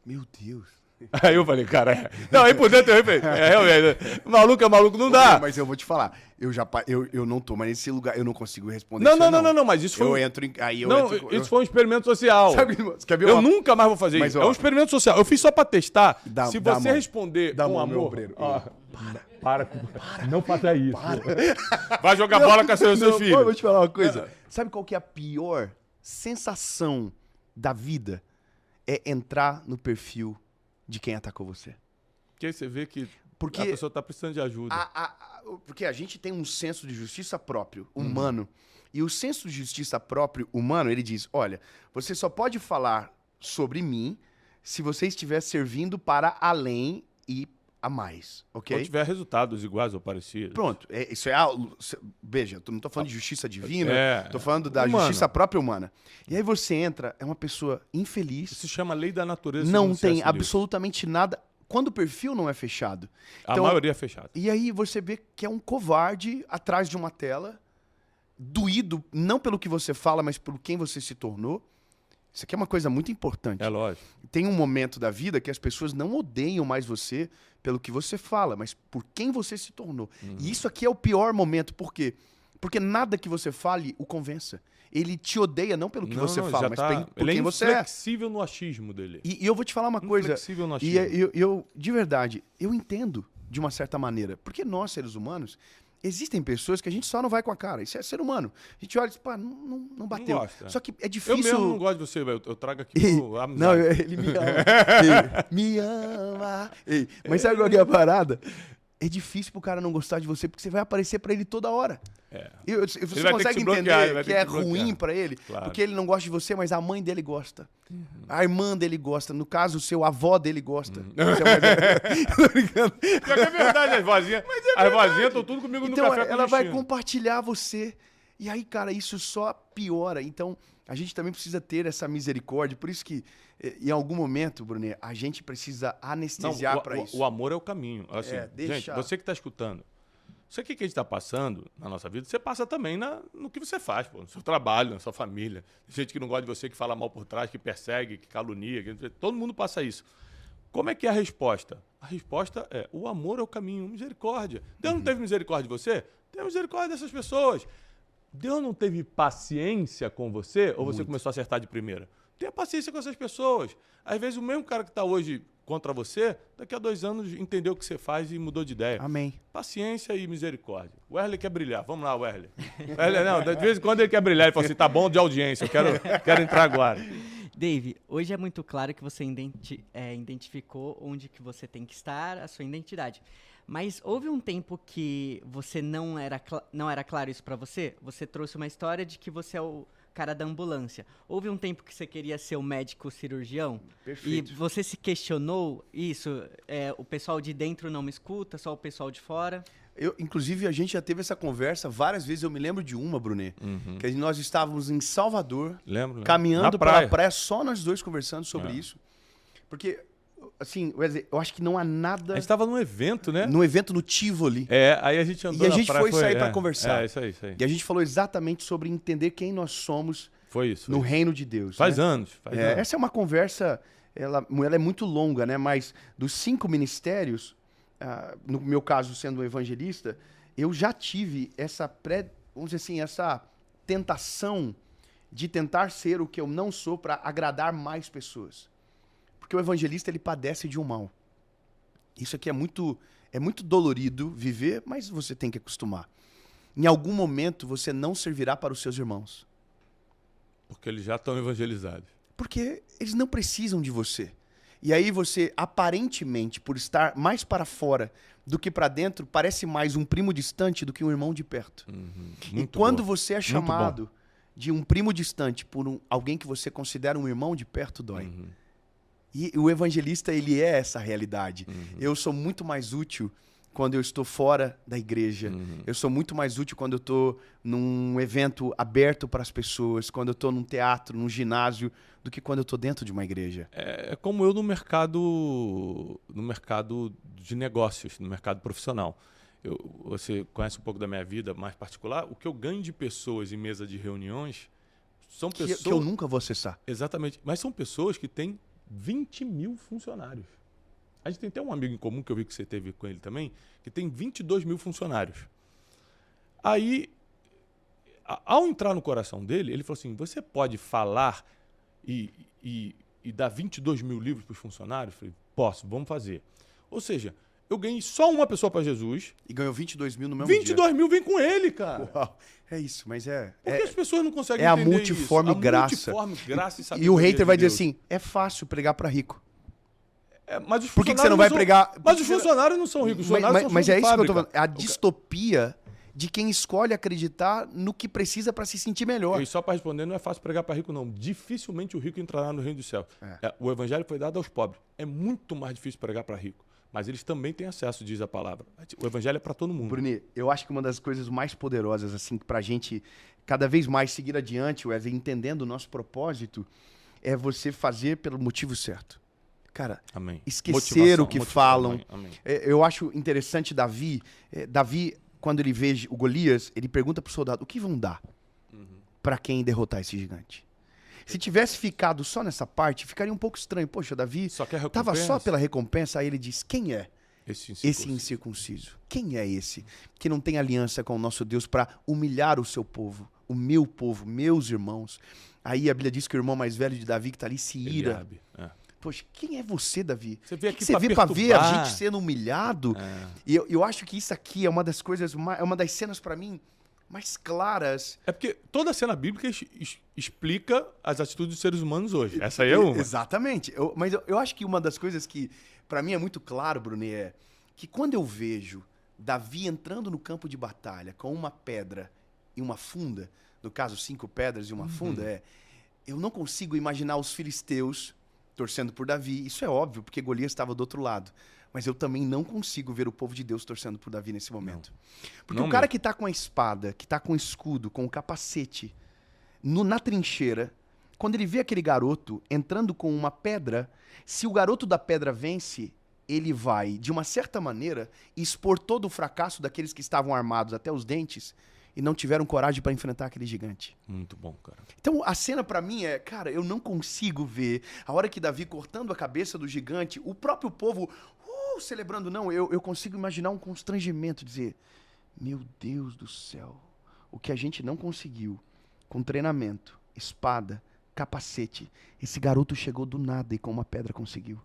Meu Deus. Aí eu falei, cara, não, aí por dentro eu falei, realmente, maluco, não dá. Mas eu vou te falar, eu não tô, mas nesse lugar eu não consigo responder. Não, mas isso foi. Isso foi um experimento social. Sabe, você quer ver eu nunca mais vou fazer isso. É um experimento social. Eu fiz só pra testar. Se você responder com amor. Para. Não faça isso. Vai jogar bola com seus filhos. Eu vou te falar uma coisa. Sabe qual que é a pior sensação da vida? É entrar no perfil de quem atacou você. Porque aí você vê que a pessoa está precisando de ajuda. Porque a gente tem um senso de justiça próprio, humano. E o senso de justiça próprio, humano, ele diz, olha, você só pode falar sobre mim se você estiver servindo para além e a mais, ok? Ou tiver resultados iguais ou parecidos. Pronto. Veja, eu não estou falando de justiça divina, estou falando da justiça própria humana. E aí você entra, é uma pessoa infeliz. Isso se chama lei da natureza. Não tem absolutamente nada. Quando o perfil não é fechado. Então, a maioria é fechada. E aí você vê que é um covarde atrás de uma tela, doído, não pelo que você fala, mas pelo quem você se tornou. Isso aqui é uma coisa muito importante. É lógico. Tem um momento da vida que as pessoas não odeiam mais você pelo que você fala, mas por quem você se tornou. E isso aqui é o pior momento. Por quê? Porque nada que você fale o convença. Ele te odeia não pelo que você fala, mas por quem você é. Ele é inflexível no achismo dele. E eu vou te falar uma coisa. Inflexível no achismo. E de verdade, eu entendo de uma certa maneira. Porque nós, seres humanos, existem pessoas que a gente só não vai com a cara. Isso é ser humano. A gente olha e diz, pá, não bateu. Não gosta. Só que é difícil... Eu mesmo não gosto de você, velho. Eu trago aqui pro amizade. Não, ele me ama. Me ama. Mas sabe qual que é a parada? É difícil pro cara não gostar de você, porque você vai aparecer pra ele toda hora. Você consegue entender que é ruim pra ele, porque ele não gosta de você, mas a mãe dele gosta. A irmã dele gosta. No caso, o seu avó dele gosta. Tô brincando. É verdade, as vozinhas. As vozinhas estão tudo comigo no café com ela vai compartilhar você. E aí, cara, isso só piora. Então, a gente também precisa ter essa misericórdia. Por isso que, em algum momento, Brunet, a gente precisa anestesiar para isso. O amor é o caminho. Assim, gente, você que está escutando, isso aqui que a gente está passando na nossa vida, você passa também no que você faz, pô, no seu trabalho, na sua família. Tem gente que não gosta de você, que fala mal por trás, que persegue, que calunia. Todo mundo passa isso. Como é que é a resposta? A resposta é, o amor é o caminho, misericórdia. Deus não teve misericórdia de você? Tem misericórdia dessas pessoas. Deus não teve paciência com você ou você começou a acertar de primeira? Tenha paciência com essas pessoas. Às vezes o mesmo cara que está hoje contra você, daqui a 2 anos entendeu o que você faz e mudou de ideia. Amém. Paciência e misericórdia. O Wesley quer brilhar. Vamos lá, Wesley. Wesley, não, de vez em quando ele quer brilhar. Ele fala assim, tá bom de audiência, eu quero entrar agora. Dave, hoje é muito claro que você identificou onde que você tem que estar, a sua identidade. Mas houve um tempo que você não era claro isso pra você? Você trouxe uma história de que você é o cara da ambulância. Houve um tempo que você queria ser o médico cirurgião? Perfeito. E você se questionou isso? O pessoal de dentro não me escuta, só o pessoal de fora? Inclusive, a gente já teve essa conversa várias vezes. Eu me lembro de uma, Brunet, que nós estávamos em Salvador, caminhando pela praia, só nós dois conversando sobre isso. Porque, assim, Wesley, eu acho que não há nada... A gente estava num evento, né? Num evento no Tivoli. Aí a gente andou e a gente foi sair para conversar. Isso aí. E a gente falou exatamente sobre entender quem nós somos no reino de Deus. Faz anos. Essa é uma conversa, ela é muito longa, né? Mas dos 5 ministérios... no meu caso, sendo um evangelista, eu já tive vamos dizer assim, essa tentação de tentar ser o que eu não sou para agradar mais pessoas. Porque o evangelista, ele padece de um mal. Isso aqui é muito dolorido viver, mas você tem que acostumar. Em algum momento, você não servirá para os seus irmãos. Porque eles já estão evangelizados. Porque eles não precisam de você. E aí você, aparentemente, por estar mais para fora do que para dentro, parece mais um primo distante do que um irmão de perto. E quando você é chamado de um primo distante por alguém que você considera um irmão de perto, dói. E o evangelista, ele é essa realidade. Eu sou muito mais útil quando eu estou fora da igreja. Eu sou muito mais útil quando eu estou num evento aberto para as pessoas, quando eu estou num teatro, num ginásio, do que quando eu estou dentro de uma igreja. É como eu no mercado de negócios, no mercado profissional. Você conhece um pouco da minha vida mais particular. O que eu ganho de pessoas em mesa de reuniões são pessoas... Que eu nunca vou acessar. Exatamente. Mas são pessoas que têm 20 mil funcionários. A gente tem até um amigo em comum, que eu vi que você teve com ele também, que tem 22 mil funcionários. Aí, ao entrar no coração dele, ele falou assim, você pode falar e dar 22 mil livros para os funcionários? Eu falei, posso, vamos fazer. Ou seja, eu ganhei só uma pessoa para Jesus. E ganhou 22 mil no mesmo 22 dia. mil vem com ele, cara. Uau, é isso, mas Porque as pessoas não conseguem entender a multiforme isso. graça. A multiforme graça e sabedoria E o hater vai de dizer assim, é fácil pregar para rico. Mas os Por que você não vai pregar... Mas os funcionários não são ricos. Mas é isso que eu tô falando. É a distopia de quem escolhe acreditar no que precisa para se sentir melhor. E só para responder, não é fácil pregar para rico, não. Dificilmente o rico entrará no reino dos céus. O evangelho foi dado aos pobres. É muito mais difícil pregar para rico. Mas eles também têm acesso, diz a palavra. O evangelho é para todo mundo. Bruni, eu acho que uma das coisas mais poderosas, assim, para a gente cada vez mais seguir adiante, Wesley, entendendo o nosso propósito, é você fazer pelo motivo certo. Cara, amém. Esquecer o que falam. Amém. Eu acho interessante Davi, quando ele vê o Golias, ele pergunta pro soldado, o que vão dar para quem derrotar esse gigante? Se tivesse ficado só nessa parte, ficaria um pouco estranho. Poxa, Davi estava só pela recompensa, aí ele diz, quem é esse incircunciso? Quem é esse que não tem aliança com o nosso Deus para humilhar o seu povo, o meu povo, meus irmãos? Aí a Bíblia diz que o irmão mais velho de Davi que está ali se ira. Poxa, quem é você, Davi? Você veio aqui para ver a gente sendo humilhado? E eu acho que isso aqui é uma das coisas, é uma das cenas para mim mais claras. É porque toda a cena bíblica explica as atitudes dos seres humanos hoje. Essa aí é uma. Exatamente. Mas eu acho que uma das coisas que para mim é muito claro, Brunet, é que quando eu vejo Davi entrando no campo de batalha com uma pedra e uma funda, no caso 5 pedras e uma funda, eu não consigo imaginar os filisteus torcendo por Davi. Isso é óbvio, porque Golias estava do outro lado. Mas eu também não consigo ver o povo de Deus torcendo por Davi nesse momento. Porque o cara que está com a espada, que está com o escudo, com o capacete, na trincheira, quando ele vê aquele garoto entrando com uma pedra, se o garoto da pedra vence, ele vai, de uma certa maneira, expor todo o fracasso daqueles que estavam armados até os dentes e não tiveram coragem para enfrentar aquele gigante. Muito bom, cara. Então, a cena para mim é, cara, eu não consigo ver a hora que Davi cortando a cabeça do gigante, o próprio povo celebrando, não, eu consigo imaginar um constrangimento, dizer, meu Deus do céu, o que a gente não conseguiu, com treinamento, espada, capacete, esse garoto chegou do nada e com uma pedra conseguiu.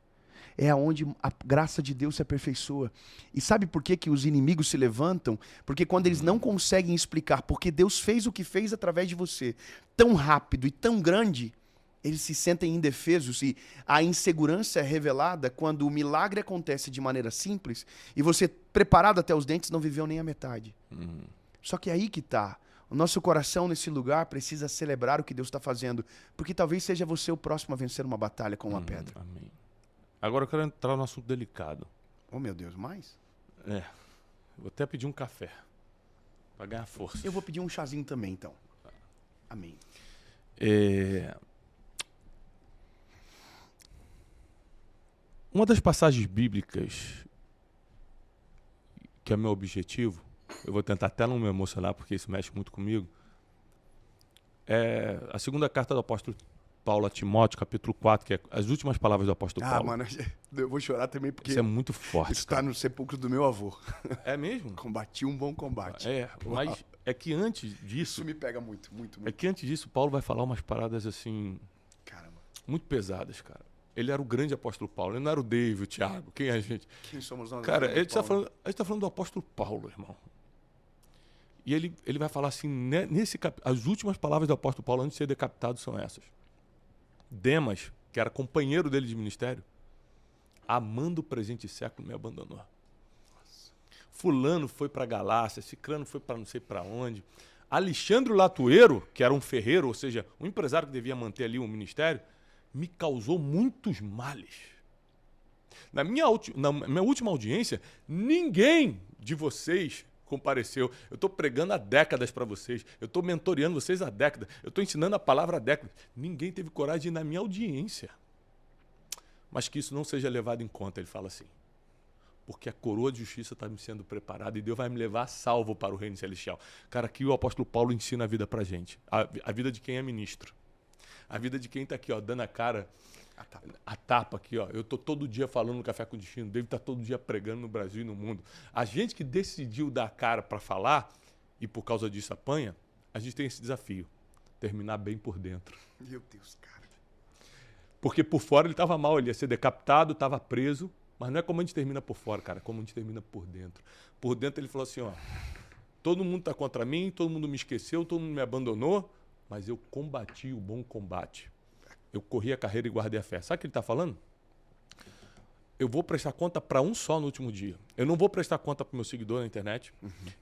É aonde a graça de Deus se aperfeiçoa. E sabe por que os inimigos se levantam? Porque quando eles não conseguem explicar porque Deus fez o que fez através de você, tão rápido e tão grande, Eles se sentem indefesos e a insegurança é revelada quando o milagre acontece de maneira simples e você, preparado até os dentes, não viveu nem a metade. Só que é aí que tá. O nosso coração nesse lugar precisa celebrar o que Deus está fazendo, porque talvez seja você o próximo a vencer uma batalha com uma pedra. Amém. Agora eu quero entrar no assunto delicado. Oh, meu Deus, mais? Vou até pedir um café para ganhar força. Eu vou pedir um chazinho também, então. Amém. Uma das passagens bíblicas que é meu objetivo, eu vou tentar até não me emocionar, porque isso mexe muito comigo, é a segunda carta do apóstolo Paulo a Timóteo, capítulo 4, que é as últimas palavras do apóstolo Paulo. Mano, eu vou chorar também, porque isso é muito forte. Isso está no sepulcro do meu avô. É mesmo? Combati um bom combate. Mas é que antes disso... Isso me pega muito, muito, muito. É que antes disso, Paulo vai falar umas paradas assim... Caramba. Muito pesadas, cara. Ele era o grande apóstolo Paulo, ele não era o David, o Thiago. Quem é a gente? Quem somos nós? Cara, a gente tá falando do apóstolo Paulo, irmão. E ele vai falar assim, as últimas palavras do apóstolo Paulo antes de ser decapitado são essas. Demas, que era companheiro dele de ministério, amando o presente século, me abandonou. Nossa. Fulano foi para Galácia, Cicrano foi para não sei para onde. Alexandre Latueiro, que era um ferreiro, ou seja, um empresário que devia manter ali um ministério, me causou muitos males. Na minha última audiência, ninguém de vocês compareceu. Eu estou pregando há décadas para vocês. Eu estou mentoreando vocês há décadas. Eu estou ensinando a palavra há décadas. Ninguém teve coragem de ir na minha audiência. Mas que isso não seja levado em conta, ele fala assim. Porque a coroa de justiça está me sendo preparada e Deus vai me levar salvo para o reino celestial. Cara, aqui o apóstolo Paulo ensina a vida para a gente. A vida de quem é ministro. A vida de quem está aqui, ó, dando a cara, a tapa aqui, ó. Eu estou todo dia falando no Café com Destino, o David está todo dia pregando no Brasil e no mundo. A gente que decidiu dar a cara para falar e por causa disso apanha, a gente tem esse desafio, terminar bem por dentro. Meu Deus, cara. Porque por fora ele estava mal, ele ia ser decapitado, estava preso, mas não é como a gente termina por fora, cara, é como a gente termina por dentro. Por dentro ele falou assim, ó, todo mundo está contra mim, todo mundo me esqueceu, todo mundo me abandonou, mas eu combati o bom combate. Eu corri a carreira e guardei a fé. Sabe o que ele está falando? Eu vou prestar conta para um só no último dia. Eu não vou prestar conta para o meu seguidor na internet.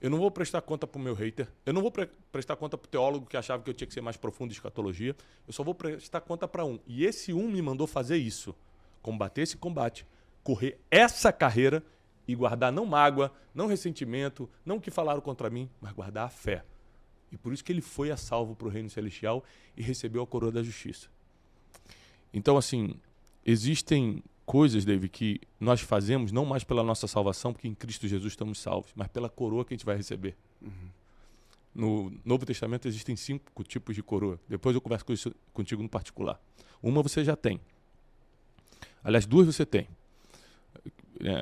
Eu não vou prestar conta para o meu hater. Eu não vou prestar conta para o teólogo que achava que eu tinha que ser mais profundo em escatologia. Eu só vou prestar conta para um. E esse um me mandou fazer isso. Combater esse combate. Correr essa carreira e guardar não mágoa, não ressentimento, não o que falaram contra mim, mas guardar a fé. E por isso que ele foi a salvo para o reino celestial e recebeu a coroa da justiça. Então, assim, existem coisas, David, que nós fazemos não mais pela nossa salvação, porque em Cristo Jesus estamos salvos, mas pela coroa que a gente vai receber. No Novo Testamento existem 5 tipos de coroa. Depois eu converso com isso contigo no particular. Uma você já tem. Aliás, 2 você tem.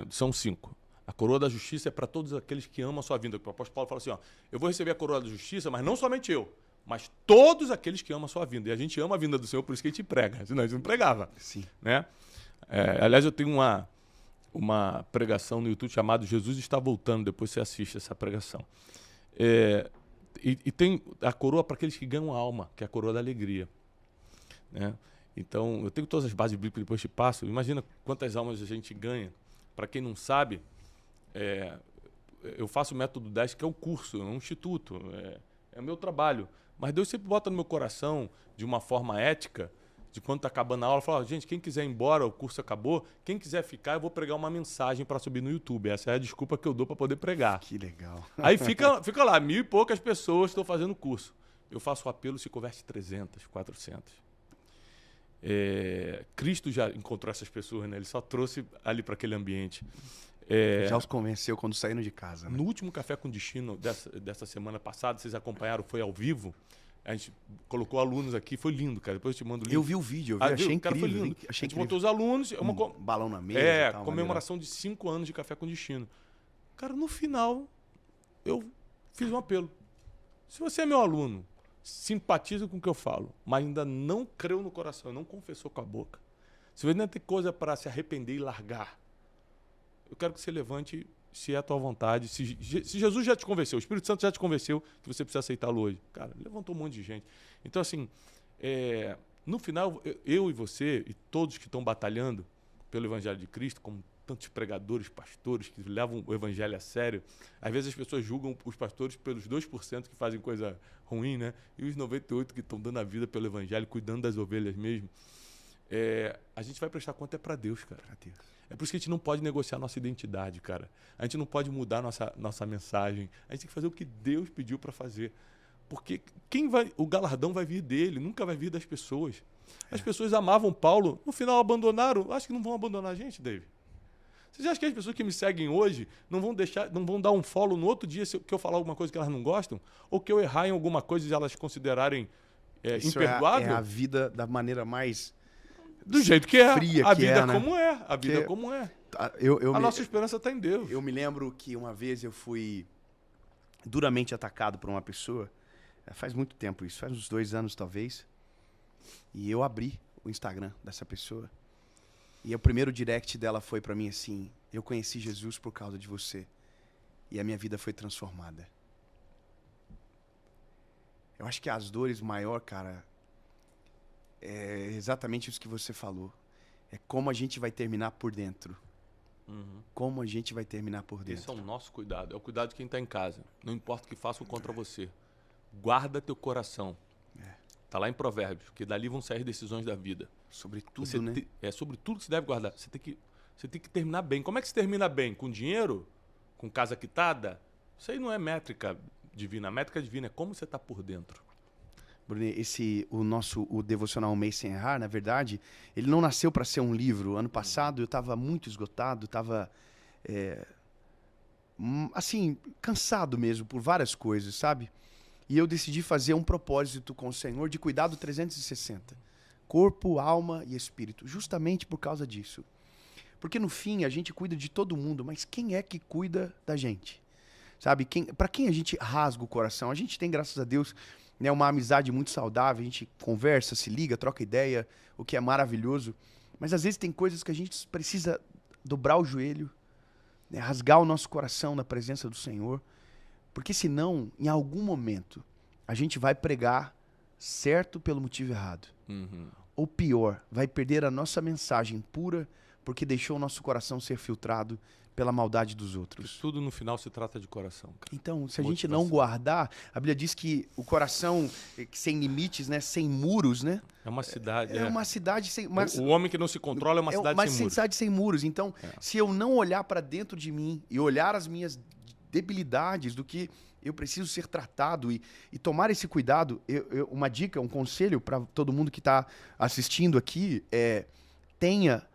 São 5. A coroa da justiça é para todos aqueles que amam a sua vinda. O apóstolo Paulo fala assim, ó, eu vou receber a coroa da justiça, mas não somente eu, mas todos aqueles que amam a sua vinda. E a gente ama a vinda do Senhor, por isso que a gente prega. Senão a gente não pregava. Sim. Né? Aliás, eu tenho uma pregação no YouTube chamada Jesus está voltando. Depois você assiste essa pregação. E tem a coroa para aqueles que ganham a alma, que é a coroa da alegria. Né? Então, eu tenho todas as bases bíblicas, depois te passo. Imagina quantas almas a gente ganha. Para quem não sabe, eu faço o Método 10, que é um curso, é um instituto, é o meu trabalho. Mas Deus sempre bota no meu coração, de uma forma ética, de quando está acabando a aula, fala, gente, quem quiser ir embora, o curso acabou, quem quiser ficar, eu vou pregar uma mensagem para subir no YouTube. Essa é a desculpa que eu dou para poder pregar. Que legal. Aí fica lá, 1.000 e poucas pessoas estão fazendo o curso. Eu faço o apelo, se converte 300, 400. Cristo já encontrou essas pessoas, né? Ele só trouxe ali para aquele ambiente. Já os convenceu quando saíram de casa. Né? No último Café com Destino dessa semana passada, vocês acompanharam, foi ao vivo. A gente colocou alunos aqui, foi lindo, cara. Depois eu te mando o link. Eu vi o vídeo, achei incrível. Cara, foi lindo. A gente botou os alunos. Balão na mesa. E tal, comemoração de 5 anos de Café com Destino. Cara, no final, eu fiz um apelo. Se você é meu aluno, simpatiza com o que eu falo, mas ainda não creu no coração, não confessou com a boca. Se você ainda tem coisa para se arrepender e largar, eu quero que você levante, se é a tua vontade. Se Jesus já te convenceu, o Espírito Santo já te convenceu que você precisa aceitá-lo hoje. Cara, levantou um monte de gente. Então, assim, No final, eu e você e todos que estão batalhando pelo Evangelho de Cristo, como tantos pregadores, pastores que levam o Evangelho a sério, às vezes as pessoas julgam os pastores pelos 2% que fazem coisa ruim, né? E os 98% que estão dando a vida pelo Evangelho, cuidando das ovelhas mesmo. A gente vai prestar conta para Deus, cara. Pra Deus. É por isso que a gente não pode negociar nossa identidade, cara. A gente não pode mudar nossa mensagem. A gente tem que fazer o que Deus pediu para fazer. Porque o galardão vai vir dele, nunca vai vir das pessoas. As pessoas amavam Paulo, no final abandonaram. Acho que não vão abandonar a gente, David. Vocês acham que as pessoas que me seguem hoje não vão dar um follow no outro dia que eu falar alguma coisa que elas não gostam? Ou que eu errar em alguma coisa e elas considerarem imperdoável? É a vida da maneira mais... Do jeito que é. Fria a que vida né? como é. A vida como é. Nossa esperança está em Deus. Eu me lembro que uma vez eu fui duramente atacado por uma pessoa. Faz muito tempo isso. Faz uns 2 anos, talvez. E eu abri o Instagram dessa pessoa. E o primeiro direct dela foi pra mim assim: eu conheci Jesus por causa de você. E a minha vida foi transformada. Eu acho que as dores maior, cara... É exatamente isso que você falou. É como a gente vai terminar por dentro. Como a gente vai terminar por dentro. Esse é o nosso cuidado. É o cuidado de quem está em casa. Não importa o que façam contra você. Guarda teu coração. Está lá em Provérbios. Que dali vão sair decisões da vida. Sobre tudo, né? Sobre tudo que você deve guardar. Você tem que terminar bem. Como é que se termina bem? Com dinheiro? Com casa quitada? Isso aí não é métrica divina. A métrica divina é como você está por dentro. Bruno, o Devocional Um Mês Sem Errar, na verdade, ele não nasceu para ser um livro. Ano passado eu estava muito esgotado, estava, assim, cansado mesmo por várias coisas, sabe? E eu decidi fazer um propósito com o Senhor de cuidado 360. Corpo, alma e espírito. Justamente por causa disso. Porque no fim a gente cuida de todo mundo, mas quem é que cuida da gente? Sabe? Para quem a gente rasga o coração? A gente tem, graças a Deus... uma amizade muito saudável, a gente conversa, se liga, troca ideia, o que é maravilhoso. Mas às vezes tem coisas que a gente precisa dobrar o joelho, rasgar o nosso coração na presença do Senhor, porque senão, em algum momento, a gente vai pregar certo pelo motivo errado. Ou pior, vai perder a nossa mensagem pura porque deixou o nosso coração ser filtrado pela maldade dos outros. Tudo no final se trata de coração, cara. Então, se a gente não guardar, a Bíblia diz que o coração sem limites, né, sem muros, né? É uma cidade. É uma cidade sem... O homem que não se controla é uma cidade sem muros. Uma cidade sem muros. Então, se eu não olhar para dentro de mim e olhar as minhas debilidades, do que eu preciso ser tratado e tomar esse cuidado, uma dica, um conselho para todo mundo que está assistindo aqui é: tenha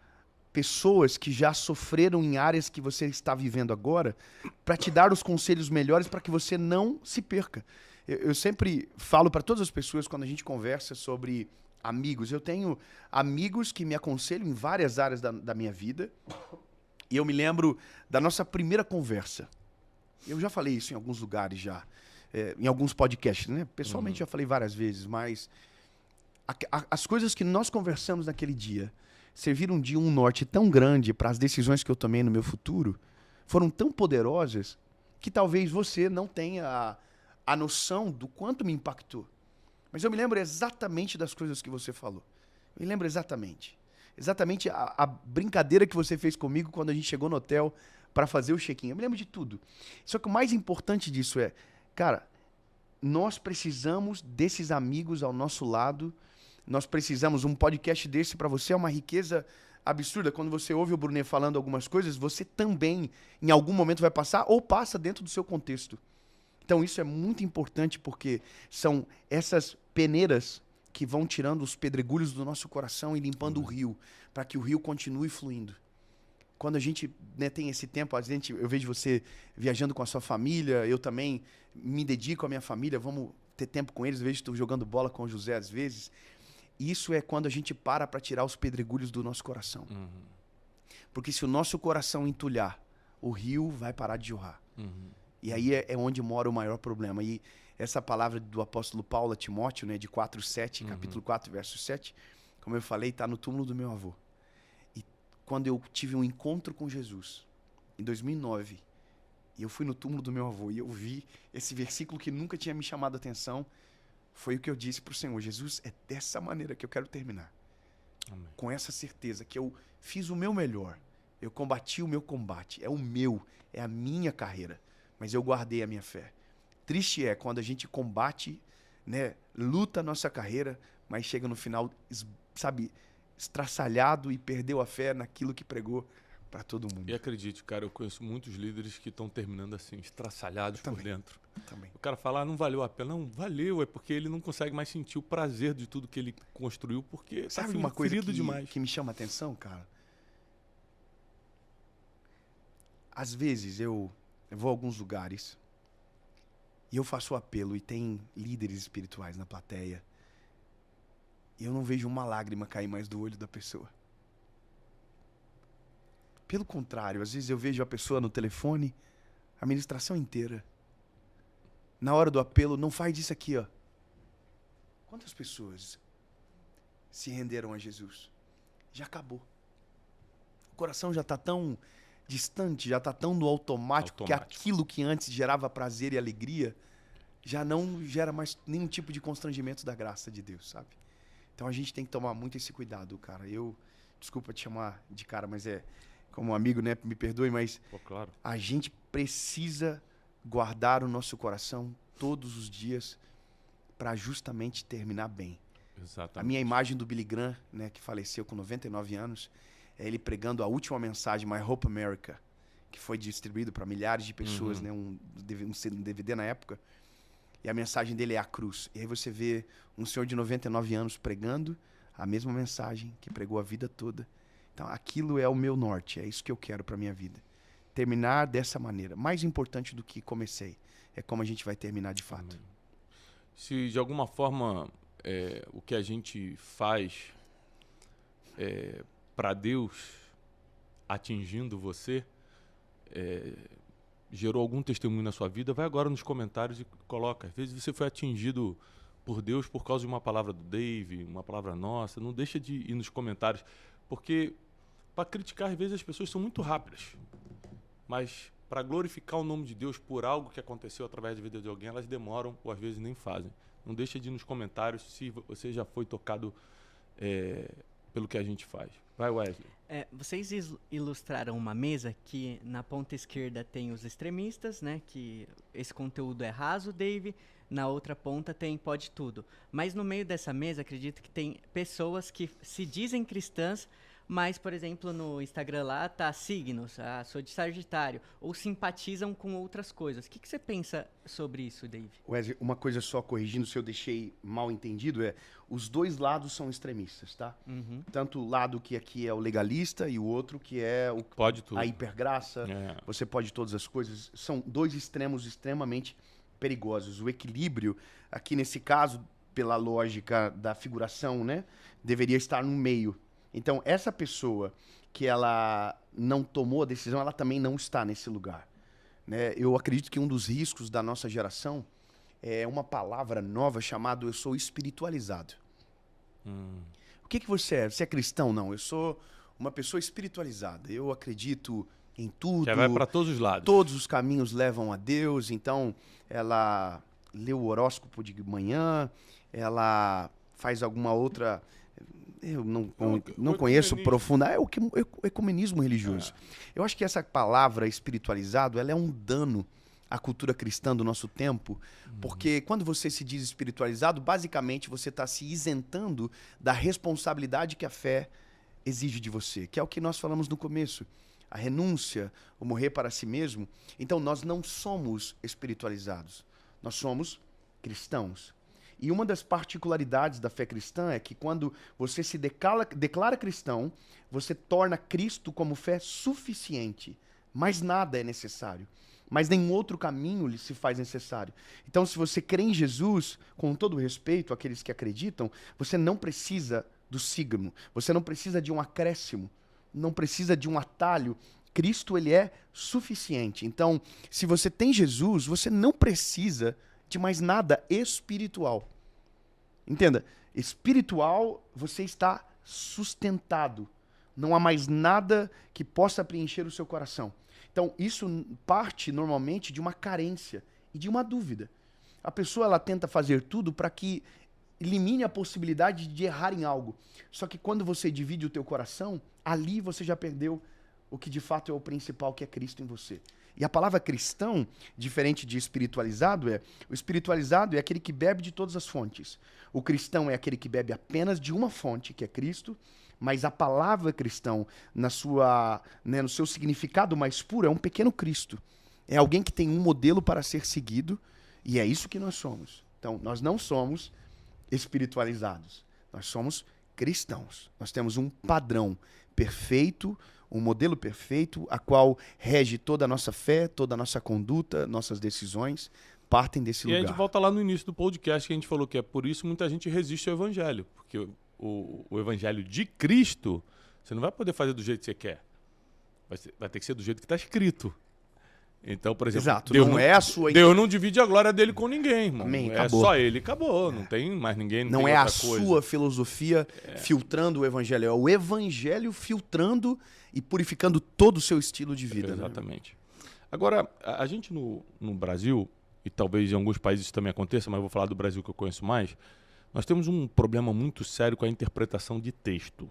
pessoas que já sofreram em áreas que você está vivendo agora para te dar os conselhos melhores para que você não se perca. Eu sempre falo para todas as pessoas quando a gente conversa sobre amigos. Eu tenho amigos que me aconselham em várias áreas da minha vida. E eu me lembro da nossa primeira conversa. Eu já falei isso em alguns lugares já, em alguns podcasts, né? Pessoalmente já falei várias vezes, mas as coisas que nós conversamos naquele dia serviram de um norte tão grande para as decisões que eu tomei no meu futuro, foram tão poderosas que talvez você não tenha a noção do quanto me impactou. Mas eu me lembro exatamente das coisas que você falou. Eu me lembro exatamente. Exatamente a brincadeira que você fez comigo quando a gente chegou no hotel para fazer o check-in. Eu me lembro de tudo. Só que o mais importante disso é, cara, nós precisamos desses amigos ao nosso lado. Nós precisamos, um podcast desse para você é uma riqueza absurda. Quando você ouve o Brunet falando algumas coisas, você também, em algum momento, vai passar ou passa dentro do seu contexto. Então, isso é muito importante porque são essas peneiras que vão tirando os pedregulhos do nosso coração e limpando o rio, para que o rio continue fluindo. Quando a gente, né, tem esse tempo, eu vejo você viajando com a sua família, eu também me dedico à minha família, vamos ter tempo com eles, eu vejo tu jogando bola com o José às vezes. Isso é quando a gente para tirar os pedregulhos do nosso coração. Porque se o nosso coração entulhar, o rio vai parar de jorrar. E aí é onde mora o maior problema. E essa palavra do apóstolo Paulo a Timóteo, né, de 4:7, capítulo 4, verso 7, como eu falei, está no túmulo do meu avô. E quando eu tive um encontro com Jesus, em 2009, e eu fui no túmulo do meu avô e eu vi esse versículo que nunca tinha me chamado a atenção, foi o que eu disse para o Senhor. Jesus, é dessa maneira que eu quero terminar. Amém. Com essa certeza que eu fiz o meu melhor. Eu combati o meu combate. É o meu, é a minha carreira. Mas eu guardei a minha fé. Triste é quando a gente combate, né, luta a nossa carreira, mas chega no final, sabe, estraçalhado e perdeu a fé naquilo que pregou para todo mundo. E acredite, cara, eu conheço muitos líderes que estão terminando assim, estraçalhados por dentro. Também. O cara fala, não valeu a pena. Não, valeu, é porque ele não consegue mais sentir o prazer de tudo que ele construiu, porque sabe tá uma coisa demais. que me chama a atenção, cara? Às vezes eu vou a alguns lugares e eu faço o apelo e tem líderes espirituais na plateia e eu não vejo uma lágrima cair mais do olho da pessoa. Pelo contrário, às vezes eu vejo a pessoa no telefone, a ministração inteira. Na hora do apelo, não faz isso aqui, ó. Quantas pessoas se renderam a Jesus? Já acabou. O coração já está tão distante, já está tão no automático que aquilo que antes gerava prazer e alegria já não gera mais nenhum tipo de constrangimento da graça de Deus, sabe? Então a gente tem que tomar muito esse cuidado, cara. Desculpa te chamar de cara, mas como amigo, né? Me perdoe, mas claro. A gente precisa guardar o nosso coração todos os dias para justamente terminar bem. Exatamente. A minha imagem do Billy Graham, né, que faleceu com 99 anos, é ele pregando a última mensagem, My Hope America, que foi distribuído para milhares de pessoas, né, um DVD na época. E a mensagem dele é a cruz. E aí você vê um senhor de 99 anos pregando a mesma mensagem que pregou a vida toda. Então, aquilo é o meu norte, é isso que eu quero para minha vida. Terminar dessa maneira. Mais importante do que comecei, é como a gente vai terminar de fato. Se de alguma forma o que a gente faz para Deus, atingindo você, gerou algum testemunho na sua vida, vai agora nos comentários e coloca. Às vezes você foi atingido por Deus por causa de uma palavra do Dave, uma palavra nossa. Não deixa de ir nos comentários, porque para criticar, às vezes, as pessoas são muito rápidas. Mas para glorificar o nome de Deus por algo que aconteceu através da vida de alguém, elas demoram ou às vezes nem fazem. Não deixa de ir nos comentários se você já foi tocado pelo que a gente faz. Vai, Wesley. Vocês ilustraram uma mesa que na ponta esquerda tem os extremistas, né? Que esse conteúdo é raso, Dave. Na outra ponta tem pode tudo. Mas no meio dessa mesa, acredito que tem pessoas que se dizem cristãs, mas, por exemplo, no Instagram lá tá signos, sou de Sagitário, ou simpatizam com outras coisas. O que você pensa sobre isso, Dave? Wesley, uma coisa só corrigindo, se eu deixei mal entendido, os dois lados são extremistas, tá? Uhum. Tanto o lado que aqui é o legalista e o outro que é pode tudo. A hipergraça, você pode todas as coisas. São dois extremos extremamente perigosos. O equilíbrio, aqui nesse caso, pela lógica da figuração, né, deveria estar no meio. Então, essa pessoa que ela não tomou a decisão, ela também não está nesse lugar. Né? Eu acredito que um dos riscos da nossa geração é uma palavra nova chamada eu sou espiritualizado. O que você é? Você é cristão? Não, eu sou uma pessoa espiritualizada. Eu acredito em tudo. Já vai para todos os lados. Todos os caminhos levam a Deus. Então, ela lê o horóscopo de manhã, ela faz alguma outra... Eu não conheço profunda. É o ecumenismo religioso. Eu acho que essa palavra espiritualizado, ela é um dano à cultura cristã do nosso tempo, porque quando você se diz espiritualizado, basicamente você está se isentando da responsabilidade que a fé exige de você, que é o que nós falamos no começo. A renúncia, o morrer para si mesmo. Então, nós não somos espiritualizados. Nós somos cristãos. E uma das particularidades da fé cristã é que quando você se declara cristão, você torna Cristo como fé suficiente. Mais nada é necessário. Mas nenhum outro caminho lhe se faz necessário. Então, se você crê em Jesus, com todo respeito àqueles que acreditam, você não precisa do signo. Você não precisa de um acréscimo. Não precisa de um atalho. Cristo, ele é suficiente. Então, se você tem Jesus, você não precisa de mais nada espiritual. Entenda, espiritual, você está sustentado. Não há mais nada que possa preencher o seu coração. Então, isso parte normalmente de uma carência e de uma dúvida. A pessoa ela tenta fazer tudo para que elimine a possibilidade de errar em algo. Só que quando você divide o teu coração, ali você já perdeu o que de fato é o principal, que é Cristo em você. E a palavra cristão, diferente de espiritualizado, o espiritualizado é aquele que bebe de todas as fontes. O cristão é aquele que bebe apenas de uma fonte, que é Cristo, mas a palavra cristão, no seu significado mais puro, é um pequeno Cristo. É alguém que tem um modelo para ser seguido, e é isso que nós somos. Então, nós não somos espiritualizados, nós somos cristãos. Nós temos um padrão perfeito, um modelo perfeito, a qual rege toda a nossa fé, toda a nossa conduta, nossas decisões, partem desse lugar. E a gente volta lá no início do podcast que a gente falou que é por isso muita gente resiste ao evangelho, porque o evangelho de Cristo, você não vai poder fazer do jeito que você quer. Vai ter que ser do jeito que está escrito. Então, por exemplo, exato, Deus não é a sua... Deus não divide a glória dele com ninguém, irmão. Amém, é acabou. só ele, acabou. Não tem mais ninguém, não é a sua filosofia filtrando o evangelho, é o evangelho filtrando e purificando todo o seu estilo de vida. Exatamente. Né? Agora, a gente no Brasil, e talvez em alguns países isso também aconteça, mas eu vou falar do Brasil que eu conheço mais, nós temos um problema muito sério com a interpretação de texto.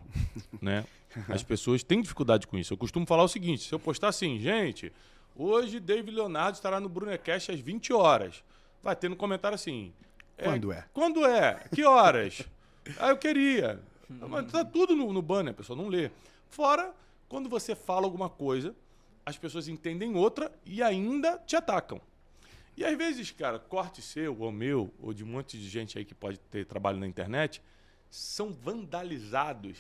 Né? As pessoas têm dificuldade com isso. Eu costumo falar o seguinte, se eu postar assim, gente... Hoje, David Leonardo estará no Brunecast às 20 horas. Vai ter no comentário assim... Quando é? Quando é? Que horas? Eu queria. Mas tá tudo no banner, a pessoa não lê. Fora, quando você fala alguma coisa, as pessoas entendem outra e ainda te atacam. E às vezes, cara, corte seu, ou meu, ou de um monte de gente aí que pode ter trabalho na internet, são vandalizados,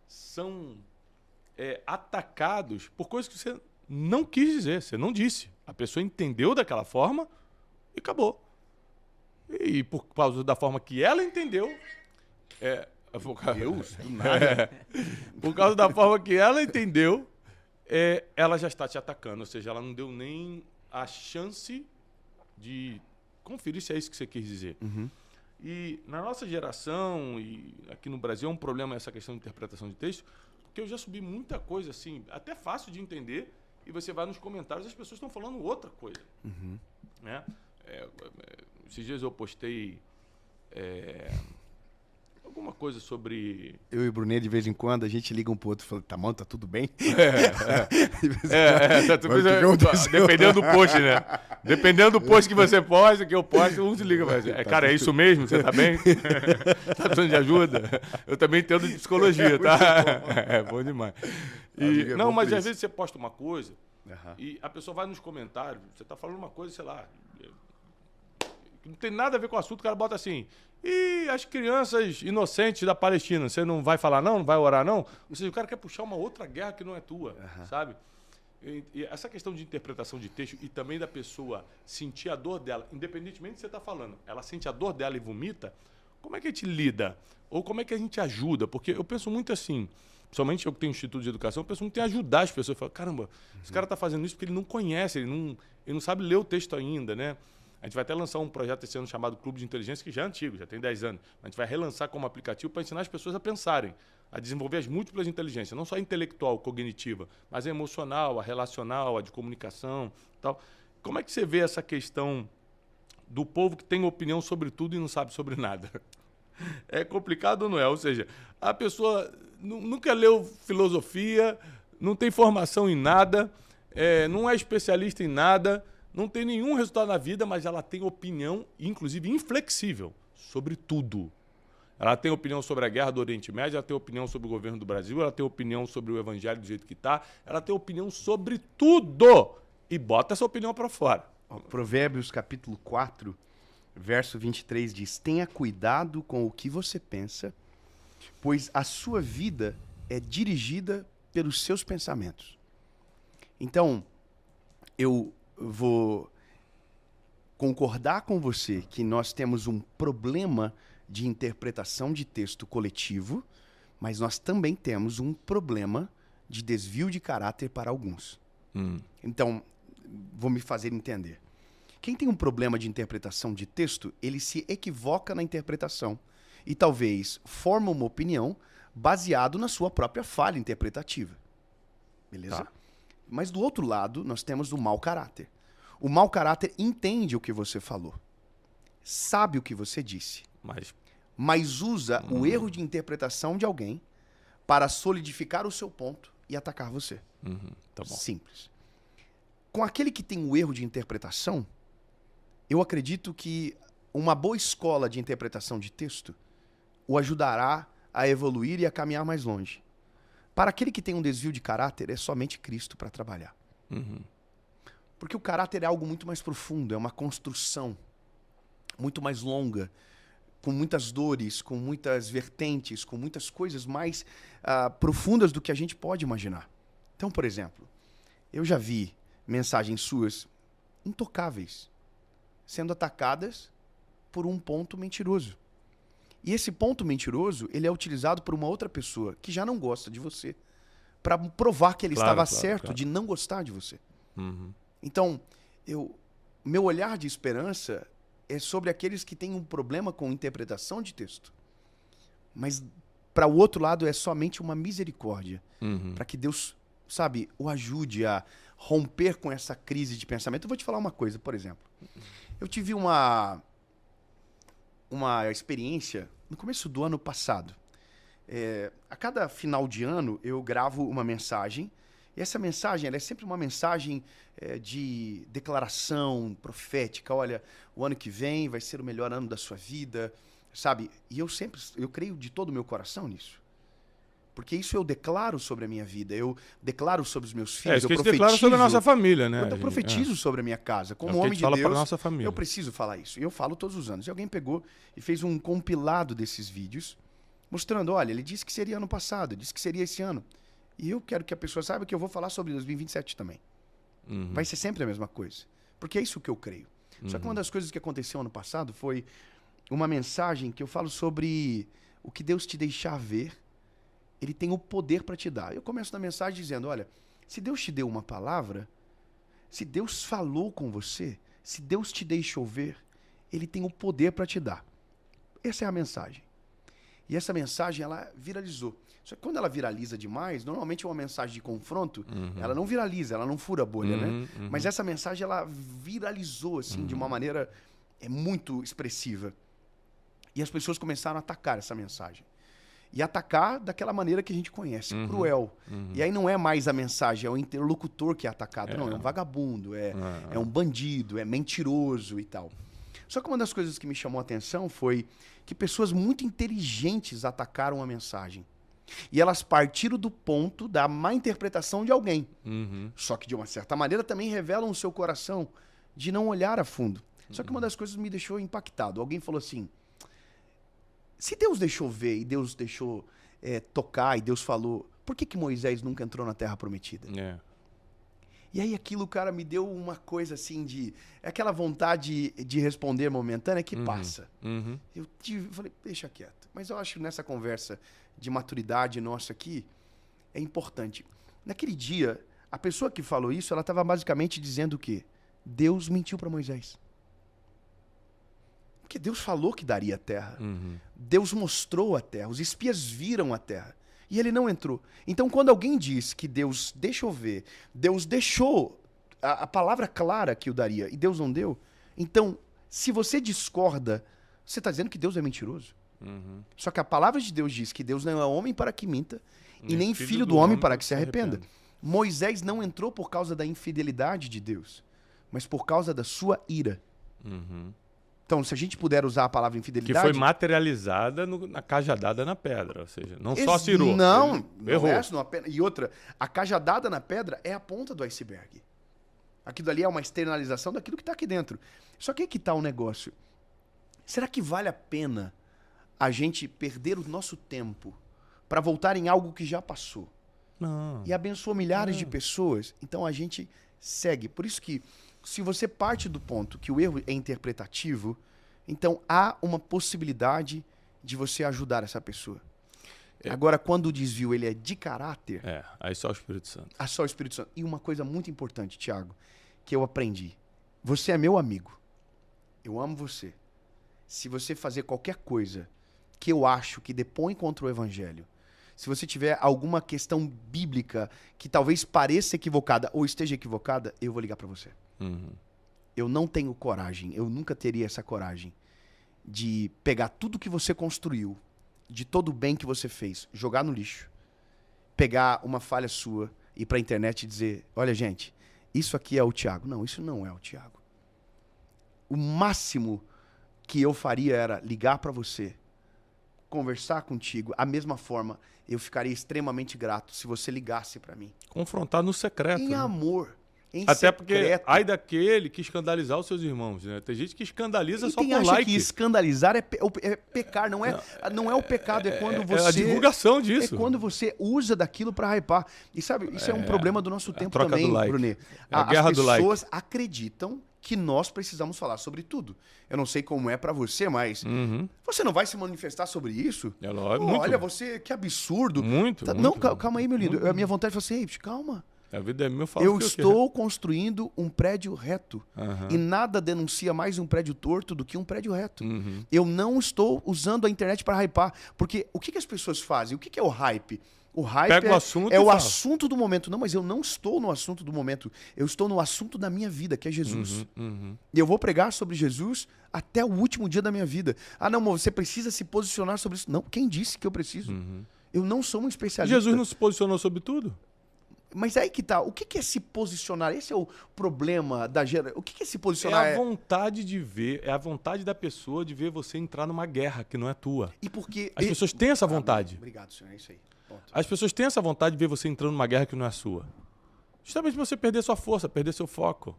são atacados por coisas que você... não quis dizer, você não disse. A pessoa entendeu daquela forma e acabou. E por causa da forma que ela entendeu... Deus, do nada. Por causa da forma que ela entendeu, ela já está te atacando. Ou seja, ela não deu nem a chance de conferir se é isso que você quis dizer. Uhum. E na nossa geração, e aqui no Brasil, é um problema essa questão de interpretação de texto, porque eu já subi muita coisa assim, até fácil de entender, e você vai nos comentários as pessoas estão falando outra coisa. Uhum. Né? Esses dias eu postei alguma coisa sobre... Eu e o Brunet, de vez em quando, a gente liga um pro outro e fala, tá bom, tá tudo bem? Dependendo do post, né? Dependendo do post que você posta, que eu posto, um se liga. Cara, é isso mesmo? Você tá bem? Tá precisando de ajuda? Eu também entendo de psicologia, tá? É bom demais. Não, mas às vezes você posta uma coisa e a pessoa vai nos comentários, você tá falando uma coisa, sei lá, que não tem nada a ver com o assunto, o cara bota assim... E as crianças inocentes da Palestina, você não vai falar não? Não vai orar não? Ou seja, o cara quer puxar uma outra guerra que não é tua, sabe? E essa questão de interpretação de texto e também da pessoa sentir a dor dela, independentemente do que você está falando, ela sente a dor dela e vomita, como é que a gente lida? Ou como é que a gente ajuda? Porque eu penso muito assim, principalmente eu que tenho um instituto de educação, eu penso muito em ajudar as pessoas. Eu falo, caramba, esse cara está fazendo isso porque ele não conhece, ele não sabe ler o texto ainda, né? A gente vai até lançar um projeto esse ano chamado Clube de Inteligência, que já é antigo, já tem 10 anos. A gente vai relançar como aplicativo para ensinar as pessoas a pensarem, a desenvolver as múltiplas inteligências, não só a intelectual, cognitiva, mas a emocional, a relacional, a de comunicação e tal. Como é que você vê essa questão do povo que tem opinião sobre tudo e não sabe sobre nada? É complicado ou não é? Ou seja, a pessoa nunca leu filosofia, não tem formação em nada, não é especialista em nada, não tem nenhum resultado na vida, mas ela tem opinião, inclusive inflexível, sobre tudo. Ela tem opinião sobre a guerra do Oriente Médio, ela tem opinião sobre o governo do Brasil, ela tem opinião sobre o evangelho do jeito que está, ela tem opinião sobre tudo. E bota essa opinião para fora. Provérbios capítulo 4, verso 23 diz, tenha cuidado com o que você pensa, pois a sua vida é dirigida pelos seus pensamentos. Então, eu vou concordar com você que nós temos um problema de interpretação de texto coletivo, mas nós também temos um problema de desvio de caráter para alguns. Então, vou me fazer entender. Quem tem um problema de interpretação de texto, ele se equivoca na interpretação e talvez forma uma opinião baseado na sua própria falha interpretativa. Beleza? Tá. Mas do outro lado, nós temos o mau caráter. O mau caráter entende o que você falou. sabe o que você disse, mas usa o erro de interpretação de alguém para solidificar o seu ponto e atacar você. Tá bom. Simples. Com aquele que tem o erro de interpretação, eu acredito que uma boa escola de interpretação de texto o ajudará a evoluir e a caminhar mais longe. Para aquele que tem um desvio de caráter, é somente Cristo para trabalhar. Porque o caráter é algo muito mais profundo, é uma construção muito mais longa, com muitas dores, com muitas vertentes, com muitas coisas mais profundas do que a gente pode imaginar. Então, por exemplo, eu já vi mensagens suas intocáveis sendo atacadas por um ponto mentiroso. E esse ponto mentiroso, ele é utilizado por uma outra pessoa que já não gosta de você, para provar que ele estava certo de não gostar de você. Então, meu olhar de esperança é sobre aqueles que têm um problema com interpretação de texto. Mas, para o outro lado, é somente uma misericórdia. Para que Deus, sabe, o ajude a romper com essa crise de pensamento. Eu vou te falar uma coisa, por exemplo. Eu tive uma experiência no começo do ano passado. A cada final de ano, eu gravo uma mensagem. E essa mensagem, ela é sempre uma mensagem de declaração profética. Olha, o ano que vem vai ser o melhor ano da sua vida, sabe? E eu creio de todo o meu coração nisso. Porque isso eu declaro sobre a minha vida, eu declaro sobre os meus filhos, eu declaro sobre a nossa família, né? Eu profetizo sobre a minha casa. Como homem de Deus, nossa família. Eu preciso falar isso. E eu falo todos os anos. E alguém pegou e fez um compilado desses vídeos, mostrando, olha, ele disse que seria ano passado, disse que seria esse ano. E eu quero que a pessoa saiba que eu vou falar sobre 2027 também. Vai ser sempre a mesma coisa. Porque é isso que eu creio. Só que uma das coisas que aconteceu ano passado foi uma mensagem que eu falo sobre o que Deus te deixar ver, ele tem o poder para te dar. Eu começo na mensagem dizendo, olha, se Deus te deu uma palavra, se Deus falou com você, se Deus te deixou ver, ele tem o poder para te dar. Essa é a mensagem. E essa mensagem, ela viralizou. Só que quando ela viraliza demais, normalmente é uma mensagem de confronto, ela não viraliza, ela não fura a bolha, né? Mas essa mensagem, ela viralizou, assim, de uma maneira muito expressiva. E as pessoas começaram a atacar essa mensagem. E atacar daquela maneira que a gente conhece, cruel. E aí não é mais a mensagem, é o interlocutor que é atacado. Não, é um vagabundo, é um bandido, é mentiroso e tal. Só que uma das coisas que me chamou a atenção foi que pessoas muito inteligentes atacaram a mensagem. E elas partiram do ponto da má interpretação de alguém. Só que, de uma certa maneira, também revelam o seu coração de não olhar a fundo. Só que uma das coisas me deixou impactado. Alguém falou assim, se Deus deixou ver e Deus deixou tocar e Deus falou, por que Moisés nunca entrou na Terra Prometida? E aí aquilo, cara, me deu uma coisa assim de... É aquela vontade de responder momentânea que passa. Eu falei, deixa quieto. Mas eu acho que nessa conversa de maturidade nossa aqui, é importante. Naquele dia, a pessoa que falou isso, ela estava basicamente dizendo o quê? Deus mentiu para Moisés. Porque Deus falou que daria a terra. Deus mostrou a terra. Os espias viram a terra. E ele não entrou. Então, quando alguém diz que Deus deixou ver, Deus deixou a palavra clara que o daria, e Deus não deu, então, se você discorda, você está dizendo que Deus é mentiroso. Só que a palavra de Deus diz que Deus não é homem para que minta, e nem filho do homem para que se arrependa. Moisés não entrou por causa da infidelidade de Deus, mas por causa da sua ira. Então, se a gente puder usar a palavra infidelidade... Que foi materializada na cajadada na pedra, ou seja, não só cirou. Não errou. E outra, a cajadada na pedra é a ponta do iceberg. Aquilo ali é uma externalização daquilo que está aqui dentro. Só que aí que está o negócio. Será que vale a pena a gente perder o nosso tempo para voltar em algo que já passou? Não. E abençoou milhares de pessoas? Então a gente segue. Por isso que, se você parte do ponto que o erro é interpretativo, então há uma possibilidade de você ajudar essa pessoa. Agora, quando o desvio ele é de caráter... aí só o Espírito Santo. Só o Espírito Santo. E uma coisa muito importante, Thiago, que eu aprendi. Você é meu amigo. Eu amo você. Se você fazer qualquer coisa que eu acho que depõe contra o Evangelho, se você tiver alguma questão bíblica que talvez pareça equivocada ou esteja equivocada, eu vou ligar para você. Eu não tenho coragem, eu nunca teria essa coragem de pegar tudo que você construiu, de todo o bem que você fez, jogar no lixo, pegar uma falha sua, ir pra internet e dizer, olha, gente, isso aqui é o Thiago. Não, isso não é o Thiago. O máximo que eu faria era ligar pra você, conversar contigo, a mesma forma, eu ficaria extremamente grato se você ligasse pra mim. Confrontar no secreto. Em amor. Em Até secreto. porque, ai daquele que escandalizar os seus irmãos, né? Tem gente que escandaliza E só quem por acha like. que escandalizar é pecar, não é o pecado, é quando você... É a divulgação disso. É quando você usa daquilo pra hypar. E sabe, isso é um problema do nosso tempo troca também, do like. Brunet. A guerra do like. As pessoas acreditam que nós precisamos falar sobre tudo. Eu não sei como é pra você, mas você não vai se manifestar sobre isso? É lógico, Pô, muito. olha, você, que absurdo. Muito, Tá, muito. não, calma aí, meu lindo. A minha vontade é falar assim, calma. A vida é minha, eu falo Eu que estou construindo um prédio reto. Aham. E nada denuncia mais um prédio torto do que um prédio reto. Eu não estou usando a internet para hypar. Porque o que as pessoas fazem? O que é o hype? O hype Pega o assunto é e o fala. assunto do momento. Não, mas eu não estou no assunto do momento. Eu estou no assunto da minha vida, que é Jesus. E eu vou pregar sobre Jesus até o último dia da minha vida. Ah, não, você precisa se posicionar sobre isso. Não, quem disse que eu preciso? Eu não sou um especialista. Jesus não se posicionou sobre tudo? Mas aí que tá. O que é se posicionar? Esse é o problema da geração. O que é se É posicionar? a vontade de ver, é a vontade da pessoa de ver você entrar numa guerra que não é tua. E porque... As pessoas têm essa vontade. Obrigado, senhor. É isso aí. Ponto. As pessoas têm essa vontade de ver você entrando numa guerra que não é sua. Justamente pra você perder sua força, perder seu foco.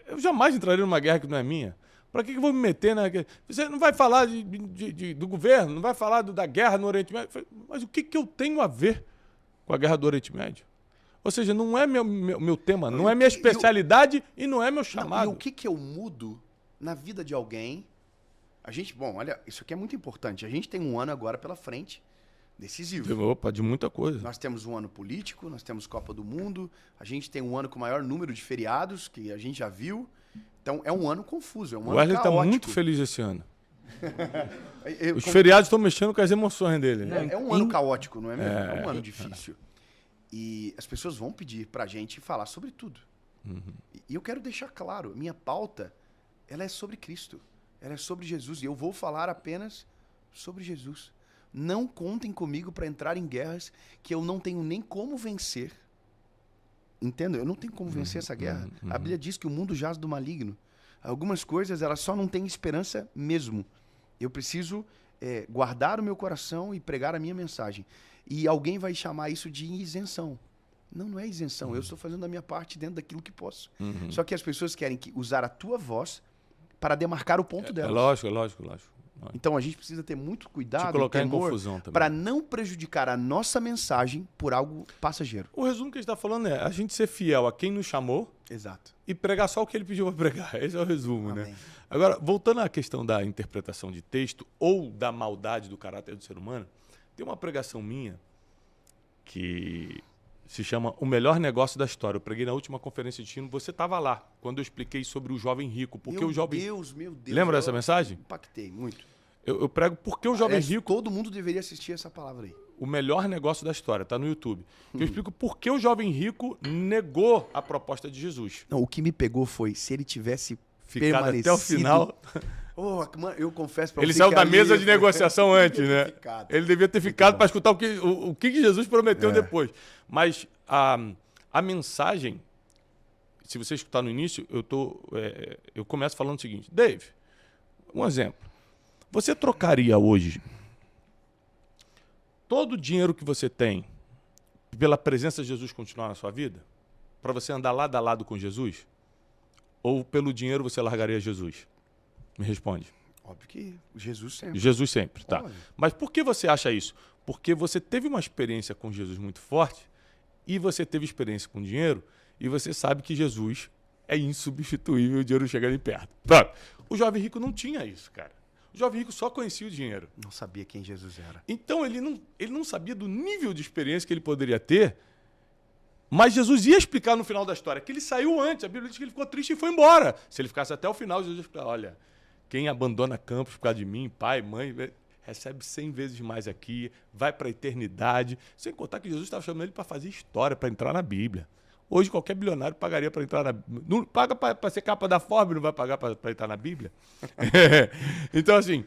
Eu jamais entraria numa guerra que não é minha. Pra que eu vou me meter na guerra? Você não vai falar do governo, não vai falar da guerra no Oriente Médio. Mas o que eu tenho a ver com a guerra do Oriente Médio? Ou seja, não é meu tema, não é minha especialidade e não é meu chamado. Não, e o que eu mudo na vida de alguém? Bom, olha, isso aqui é muito importante. A gente tem um ano agora pela frente, decisivo. Opa, de muita coisa. Nós temos um ano político, nós temos Copa do Mundo, a gente tem um ano com o maior número de feriados que a gente já viu. Então é um ano confuso, é um ano Wesley caótico. está muito feliz esse ano. Os Como- feriados estão mexendo com as emoções dele. Né? É um ano caótico, não é mesmo? É um ano difícil. E as pessoas vão pedir pra gente falar sobre tudo. E eu quero deixar claro, minha pauta, ela é sobre Cristo. Ela é sobre Jesus. E eu vou falar apenas sobre Jesus. Não contem comigo para entrar em guerras que eu não tenho nem como vencer. Entendo? Eu não tenho como vencer essa guerra. A Bíblia diz que o mundo jaz do maligno. Algumas coisas, elas só não têm esperança mesmo. Eu preciso guardar o meu coração e pregar a minha mensagem. E alguém vai chamar isso de isenção. Não é isenção. Eu estou fazendo a minha parte dentro daquilo que posso. Só que as pessoas querem usar a tua voz para demarcar o ponto delas. É lógico. Então a gente precisa ter muito cuidado, colocar em temor, confusão também. para não prejudicar a nossa mensagem por algo passageiro. O resumo que a gente está falando é a gente ser fiel a quem nos chamou Exato. e pregar só o que ele pediu para pregar. Esse é o resumo, Amém. né? Agora, voltando à questão da interpretação de texto ou da maldade do caráter do ser humano, tem uma pregação minha que se chama O Melhor Negócio da História. Eu preguei na última conferência de Tino, você estava lá, quando eu expliquei sobre o jovem rico. Porque o jovem... Meu Deus. Lembra dessa mensagem? Impactei muito. Eu prego porque o jovem rico... Todo mundo deveria assistir essa palavra aí. O Melhor Negócio da História, tá no YouTube. Eu explico por que o jovem rico negou a proposta de Jesus. Não, o que me pegou foi, se ele tivesse Ficado até o final. Mano, eu confesso pra Ele você saiu que da ali mesa eu- de negociação antes, né? Ficado. Ele devia ter ficado para escutar o que Jesus prometeu depois. Mas a mensagem, se você escutar no início, eu começo falando o seguinte. Dave, um exemplo. Você trocaria hoje todo o dinheiro que você tem pela presença de Jesus continuar na sua vida? Para você andar lado a lado com Jesus? Ou pelo dinheiro você largaria Jesus? Me responde. Óbvio que Jesus sempre. Jesus sempre, tá. Olha. Mas por que você acha isso? Porque você teve uma experiência com Jesus muito forte e você teve experiência com dinheiro e você sabe que Jesus é insubstituível e o dinheiro não chega nem perto. Pronto. O jovem rico não tinha isso, cara. O jovem rico só conhecia o dinheiro. Não sabia quem Jesus era. Então ele não sabia do nível de experiência que ele poderia ter, mas Jesus ia explicar no final da história que ele saiu antes. A Bíblia diz que ele ficou triste e foi embora. Se ele ficasse até o final, Jesus ia explicar, olha, quem abandona campos por causa de mim, pai, mãe, recebe 100 vezes mais aqui, vai para a eternidade. Sem contar que Jesus estava chamando ele para fazer história, para entrar na Bíblia. Hoje qualquer bilionário pagaria para entrar na... Não paga para ser capa da Forbes, não vai pagar para entrar na Bíblia. Então, assim,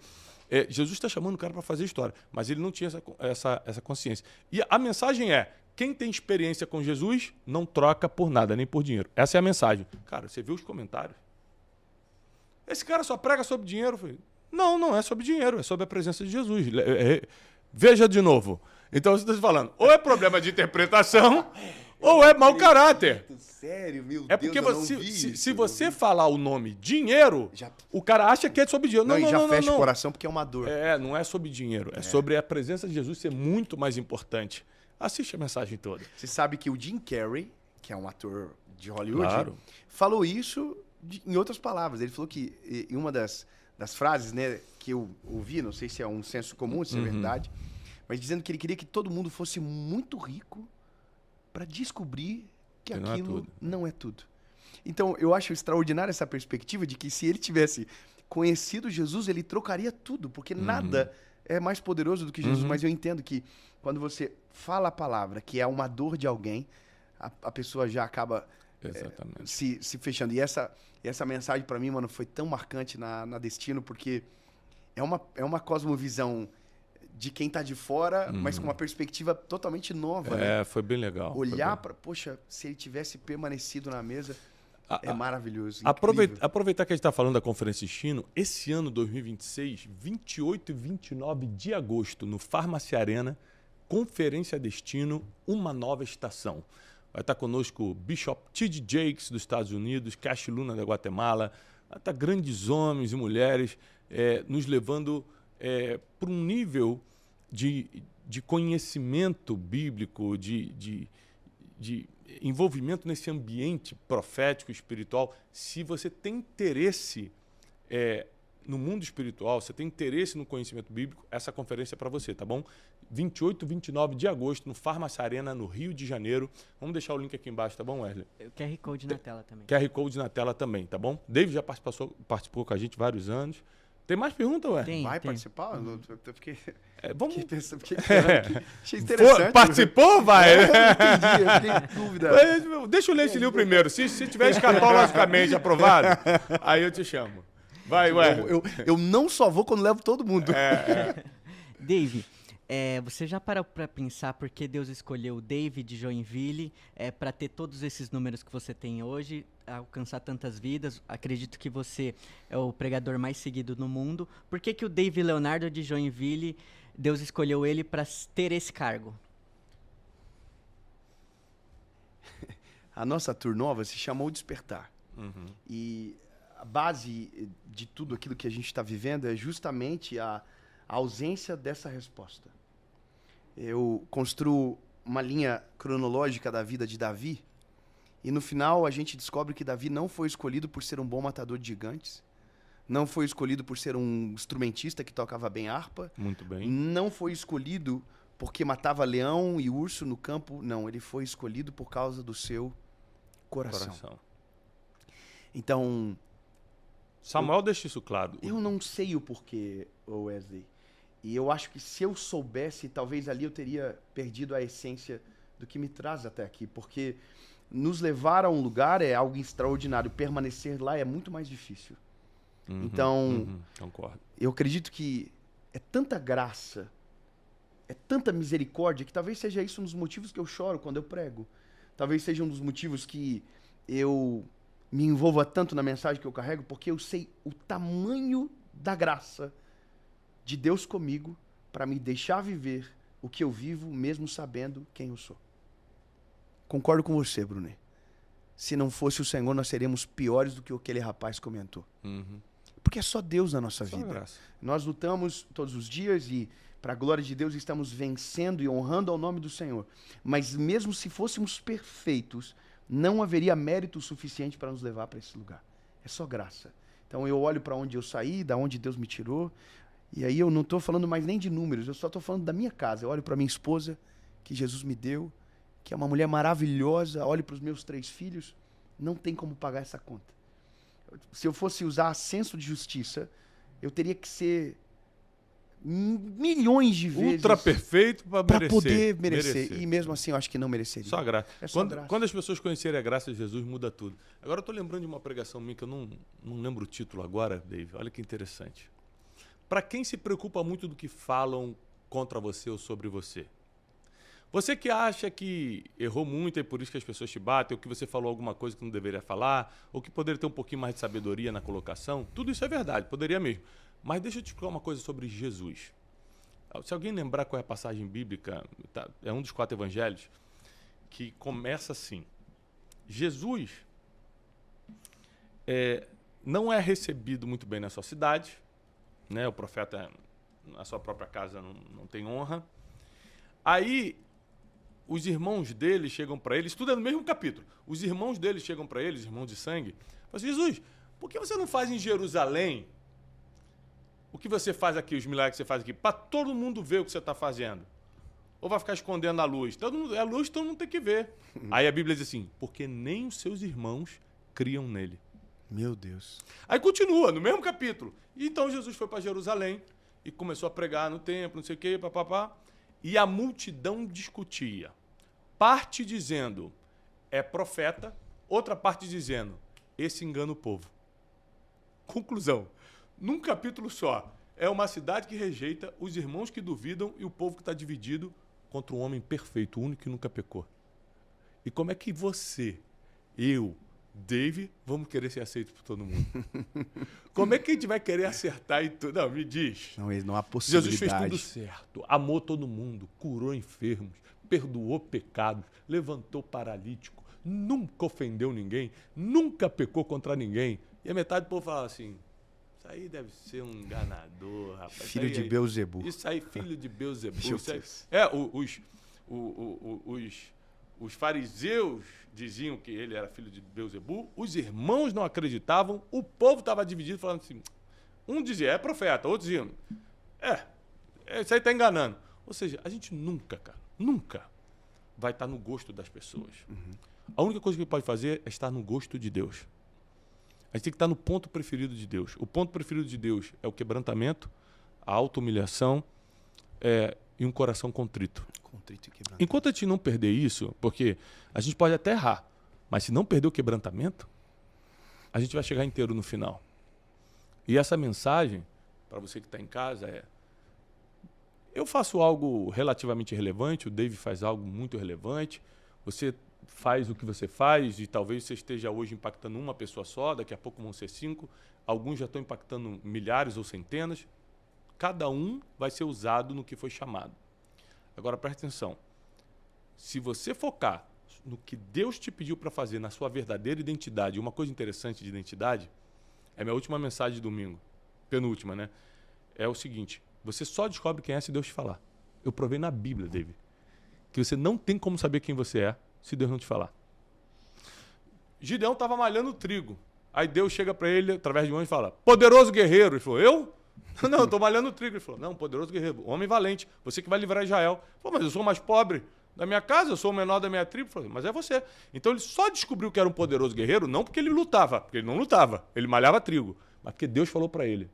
Jesus está chamando o cara para fazer história, mas ele não tinha essa consciência. E a mensagem é, quem tem experiência com Jesus não troca por nada, nem por dinheiro. Essa é a mensagem. Cara, você viu os comentários? Esse cara só prega sobre dinheiro. Eu falei, não é sobre dinheiro, é sobre a presença de Jesus. Veja de novo. Então você está falando, ou é problema de interpretação, ou é mau caráter. Sério, meu Deus, porque se você falar o nome dinheiro, o cara acha que é sobre dinheiro. Não, já fecha o coração porque é uma dor. Não é sobre dinheiro, é sobre a presença de Jesus ser muito mais importante. Assiste a mensagem toda. Você sabe que o Jim Carrey, que é um ator de Hollywood, falou isso em outras palavras. Ele falou que em uma das frases, né, que eu ouvi, não sei se é um senso comum, se é verdade, mas dizendo que ele queria que todo mundo fosse muito rico para descobrir que aquilo não é tudo. Então, eu acho extraordinária essa perspectiva de que se ele tivesse conhecido Jesus, ele trocaria tudo, porque nada é mais poderoso do que Jesus. Mas eu entendo que quando você fala a palavra, que é uma dor de alguém, a pessoa já acaba se fechando. E essa mensagem, para mim, mano, foi tão marcante na Destino, porque é uma cosmovisão de quem tá de fora, mas com uma perspectiva totalmente nova. Né? Foi bem legal. Olhar para, poxa, se ele tivesse permanecido na mesa, é maravilhoso. Aproveitar que a gente está falando da Conferência Destino, esse ano 2026, 28 e 29 de agosto, no Farmácia Arena, Conferência Destino, uma nova estação. Vai estar conosco o Bishop T.D. Jakes, dos Estados Unidos, Cash Luna, da Guatemala. Vai estar grandes homens e mulheres nos levando para um nível de conhecimento bíblico, de envolvimento nesse ambiente profético, espiritual. Se você tem interesse no mundo espiritual, você tem interesse no conhecimento bíblico, essa conferência é para você, tá bom? 28 e 29 de agosto, no Farmácia Arena, no Rio de Janeiro. Vamos deixar o link aqui embaixo, tá bom, Wesley? O QR Code na tela também. QR Code na tela também, tá bom? David já participou com a gente vários anos. Tem mais pergunta, ué? Vai participar? Eu fiquei... vamos... Achei interessante. Participou, vai? Eu entendi, eu fiquei em dúvida. Deixa eu ler esse livro primeiro. Se tiver escatologicamente aprovado, aí eu te chamo. Vai, ué. Eu não só vou quando levo todo mundo. Dave, você já parou para pensar por que Deus escolheu o Dave de Joinville para ter todos esses números que você tem hoje, alcançar tantas vidas? Acredito que você é o pregador mais seguido no mundo. Por que o Dave Leonardo de Joinville, Deus escolheu ele para ter esse cargo? A nossa tour nova se chamou Despertar. E a base de tudo aquilo que a gente está vivendo é justamente a ausência dessa resposta. Eu construo uma linha cronológica da vida de Davi e no final a gente descobre que Davi não foi escolhido por ser um bom matador de gigantes, não foi escolhido por ser um instrumentista que tocava bem harpa. Muito bem. Não foi escolhido porque matava leão e urso no campo. Não, ele foi escolhido por causa do seu coração. Então... Samuel deixa isso claro. Eu não sei o porquê, Wesley. E eu acho que se eu soubesse, talvez ali eu teria perdido a essência do que me traz até aqui. Porque nos levar a um lugar é algo extraordinário. Permanecer lá é muito mais difícil. Então, concordo. Eu acredito que é tanta graça, é tanta misericórdia, que talvez seja isso um dos motivos que eu choro quando eu prego. Talvez seja um dos motivos que eu me envolva tanto na mensagem que eu carrego, porque eu sei o tamanho da graça de Deus comigo para me deixar viver o que eu vivo, mesmo sabendo quem eu sou. Concordo com você, Brunet. Se não fosse o Senhor, nós seríamos piores do que aquele rapaz comentou. Porque é só Deus na nossa vida. Graça. Nós lutamos todos os dias e, para a glória de Deus, estamos vencendo e honrando ao nome do Senhor. Mas mesmo se fôssemos perfeitos, não haveria mérito suficiente para nos levar para esse lugar. É só graça. Então eu olho para onde eu saí, da onde Deus me tirou, e aí eu não estou falando mais nem de números, eu só estou falando da minha casa. Eu olho para minha esposa, que Jesus me deu, que é uma mulher maravilhosa, olho para os meus 3 filhos, não tem como pagar essa conta. Se eu fosse usar senso de justiça, eu teria que ser milhões de vezes. Ultra perfeito para poder merecer. E mesmo assim eu acho que não mereceria. Só graça. É só graça. Quando as pessoas conhecerem a graça de Jesus, muda tudo. Agora eu tô lembrando de uma pregação minha que eu não lembro o título agora, Dave. Olha que interessante. Para quem se preocupa muito do que falam contra você ou sobre você. Você que acha que errou muito e por isso que as pessoas te batem, ou que você falou alguma coisa que não deveria falar, ou que poderia ter um pouquinho mais de sabedoria na colocação, tudo isso é verdade, poderia mesmo. Mas deixa eu te explicar uma coisa sobre Jesus. Se alguém lembrar qual é a passagem bíblica, tá, é um dos 4 evangelhos, que começa assim. Jesus não é recebido muito bem na sua cidade, né? O profeta na sua própria casa não tem honra. Aí os irmãos dele chegam para ele, isso tudo é no mesmo capítulo. Os irmãos dele chegam para ele, os irmãos de sangue, falam assim, Jesus, por que você não faz em Jerusalém o que você faz aqui, os milagres que você faz aqui, para todo mundo ver o que você está fazendo? Ou vai ficar escondendo a luz? A luz todo mundo tem que ver. Aí a Bíblia diz assim, porque nem os seus irmãos criam nele. Meu Deus. Aí continua, no mesmo capítulo. E então Jesus foi para Jerusalém e começou a pregar no templo, não sei o quê, papapá. E a multidão discutia. Parte dizendo, é profeta. Outra parte dizendo, esse engana o povo. Conclusão. Num capítulo só, é uma cidade que rejeita, os irmãos que duvidam e o povo que está dividido contra um homem perfeito, único que nunca pecou. E como é que você, eu, Dave, vamos querer ser aceitos por todo mundo? Como é que a gente vai querer acertar e tudo? Não, me diz. Não há possibilidade. Jesus fez tudo certo, amou todo mundo, curou enfermos, perdoou pecados, levantou paralítico, nunca ofendeu ninguém, nunca pecou contra ninguém. E a metade do povo fala assim, isso aí deve ser um enganador, rapaz. Filho de Beelzebu. Isso aí, filho de Beelzebu. Os fariseus diziam que ele era filho de Beelzebu, os irmãos não acreditavam, o povo estava dividido, falando assim, um dizia, é profeta, outro dizia, isso aí está enganando. Ou seja, a gente nunca vai estar no gosto das pessoas. A única coisa que ele pode fazer é estar no gosto de Deus. A gente tem que estar no ponto preferido de Deus. O ponto preferido de Deus é o quebrantamento, a auto-humilhação e um coração contrito. Contrito e quebrantado. Enquanto a gente não perder isso, porque a gente pode até errar, mas se não perder o quebrantamento, a gente vai chegar inteiro no final. E essa mensagem, para você que está em casa, eu faço algo relativamente relevante, o Dave faz algo muito relevante, você faz o que você faz e talvez você esteja hoje impactando uma pessoa só, daqui a pouco vão ser 5, alguns já estão impactando milhares ou centenas. Cada um vai ser usado no que foi chamado. Agora, presta atenção. Se você focar no que Deus te pediu para fazer, na sua verdadeira identidade, uma coisa interessante de identidade, é minha última mensagem de domingo, penúltima, né? É o seguinte, você só descobre quem é se Deus te falar. Eu provei na Bíblia, David, que você não tem como saber quem você é se Deus não te falar. Gideão estava malhando trigo. Aí Deus chega para ele, através de um anjo, e fala, poderoso guerreiro. Ele falou, eu? Não, eu estou malhando trigo. Ele falou, não, poderoso guerreiro, homem valente, você que vai livrar Israel. Ele falou, mas eu sou o mais pobre da minha casa, eu sou o menor da minha tribo. Ele falou, mas é você. Então ele só descobriu que era um poderoso guerreiro, não porque ele lutava, porque ele não lutava, ele malhava trigo, mas porque Deus falou para ele.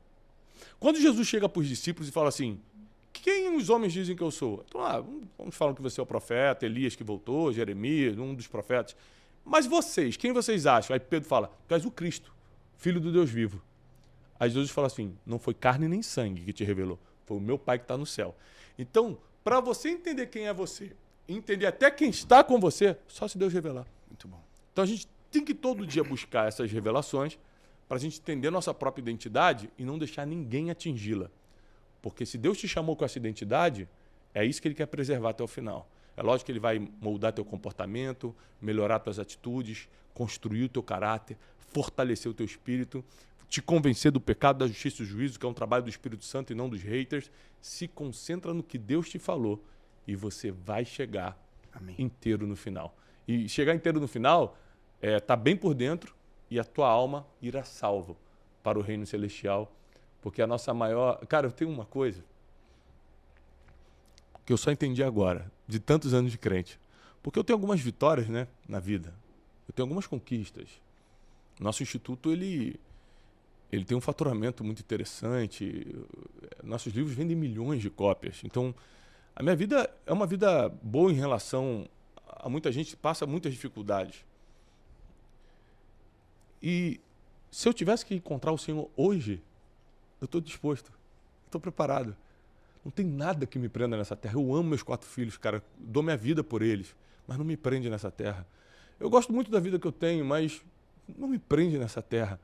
Quando Jesus chega para os discípulos e fala assim, quem os homens dizem que eu sou? Então, uns falam que você é o profeta, Elias que voltou, Jeremias, um dos profetas. Mas vocês, quem vocês acham? Aí Pedro fala, tu és o Cristo, filho do Deus vivo. Aí Jesus fala assim, não foi carne nem sangue que te revelou, foi o meu Pai que está no céu. Então, para você entender quem é você, entender até quem está com você, só se Deus revelar. Muito bom. Então a gente tem que todo dia buscar essas revelações para a gente entender nossa própria identidade e não deixar ninguém atingi-la. Porque se Deus te chamou com essa identidade, é isso que Ele quer preservar até o final. É lógico que Ele vai moldar teu comportamento, melhorar tuas atitudes, construir o teu caráter, fortalecer o teu espírito, te convencer do pecado, da justiça e do juízo, que é um trabalho do Espírito Santo e não dos haters. Se concentra no que Deus te falou e você vai chegar inteiro no final. E chegar inteiro no final tá bem por dentro e a tua alma irá salvo para o reino celestial. Porque a nossa maior... Cara, eu tenho uma coisa que eu só entendi agora, de tantos anos de crente. Porque eu tenho algumas vitórias, né, na vida. Eu tenho algumas conquistas. Nosso instituto, ele ele tem um faturamento muito interessante. Nossos livros vendem milhões de cópias. Então, a minha vida é uma vida boa em relação a muita gente que passa muitas dificuldades. E se eu tivesse que encontrar o Senhor hoje, eu estou disposto, estou preparado. Não tem nada que me prenda nessa terra. Eu amo meus 4 filhos, cara. Dou minha vida por eles, mas não me prende nessa terra. Eu gosto muito da vida que eu tenho, mas não me prende nessa terra.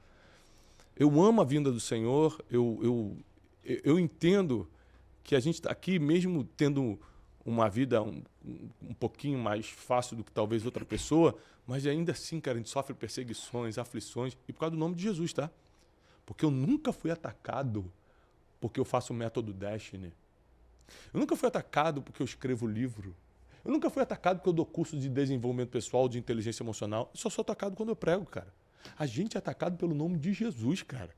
Eu amo a vinda do Senhor. Eu entendo que a gente está aqui, mesmo tendo uma vida um pouquinho mais fácil do que talvez outra pessoa, mas ainda assim, cara, a gente sofre perseguições, aflições, e por causa do nome de Jesus, tá? Porque eu nunca fui atacado porque eu faço o método Destiny. Eu nunca fui atacado porque eu escrevo livro. Eu nunca fui atacado porque eu dou curso de desenvolvimento pessoal, de inteligência emocional. Eu só sou atacado quando eu prego, cara. A gente é atacado pelo nome de Jesus, cara.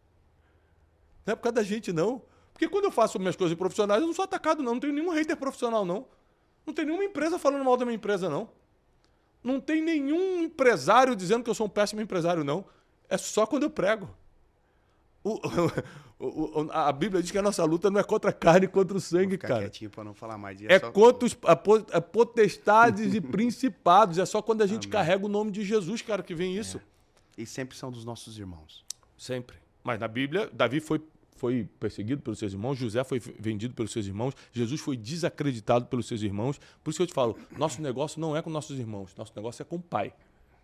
Não é por causa da gente, não. Porque quando eu faço minhas coisas profissionais, eu não sou atacado, não. Não tenho nenhum hater profissional, não. Não tem nenhuma empresa falando mal da minha empresa, não. Não tem nenhum empresário dizendo que eu sou um péssimo empresário, não. É só quando eu prego. A Bíblia diz que a nossa luta não é contra a carne e contra o sangue, cara. Quietinho para não falar mais. É contra os potestades e principados. É só quando a gente carrega o nome de Jesus, cara, que vem isso. E sempre são dos nossos irmãos. Sempre. Mas na Bíblia, Davi foi perseguido pelos seus irmãos, José foi vendido pelos seus irmãos, Jesus foi desacreditado pelos seus irmãos. Por isso que eu te falo, nosso negócio não é com nossos irmãos, nosso negócio é com o Pai.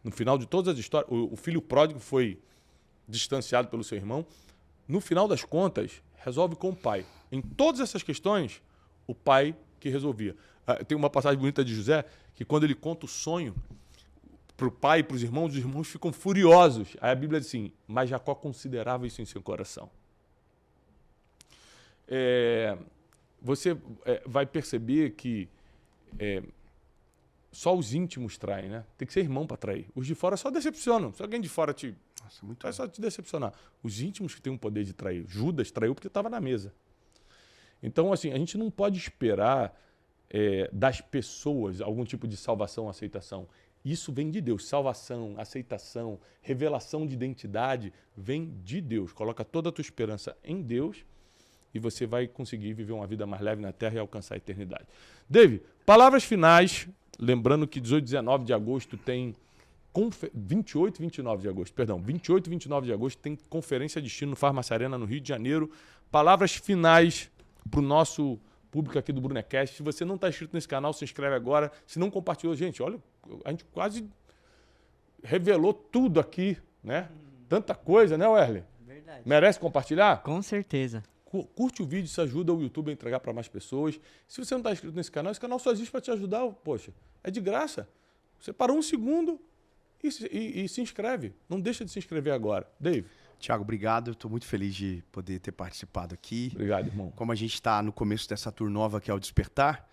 No final de todas as histórias, o filho pródigo foi distanciado pelo seu irmão. No final das contas, resolve com o Pai. Em todas essas questões, o Pai que resolvia. Tem uma passagem bonita de José, que quando ele conta o sonho para o pai e para os irmãos ficam furiosos. Aí a Bíblia diz assim, mas Jacó considerava isso em seu coração. Você vai perceber que só os íntimos traem, né? Tem que ser irmão para trair. Os de fora só decepcionam. Se alguém de fora vai só te decepcionar. Os íntimos que têm o poder de trair. Judas traiu porque estava na mesa. Então, assim, a gente não pode esperar das pessoas algum tipo de salvação, aceitação. Isso vem de Deus. Salvação, aceitação, revelação de identidade vem de Deus. Coloca toda a tua esperança em Deus e você vai conseguir viver uma vida mais leve na Terra e alcançar a eternidade. David, palavras finais. Lembrando que 18 e 19 de agosto tem... 28 e 29 de agosto, perdão. 28 e 29 de agosto tem Conferência Destino no Farmácia Arena, no Rio de Janeiro. Palavras finais para o nosso público aqui do Brunecast. Se você não está inscrito nesse canal, se inscreve agora. Se não compartilhou, gente, olha, a gente quase revelou tudo aqui, né? Tanta coisa, né, Werley? Verdade. Merece compartilhar? Com certeza. Curte o vídeo, isso ajuda o YouTube a entregar para mais pessoas. Se você não está inscrito nesse canal, esse canal só existe para te ajudar. Poxa, é de graça. Você parou um segundo e se inscreve. Não deixa de se inscrever agora. Dave. Tiago, obrigado. Estou muito feliz de poder ter participado aqui. Obrigado, irmão. Como a gente está no começo dessa tour nova que é o Despertar,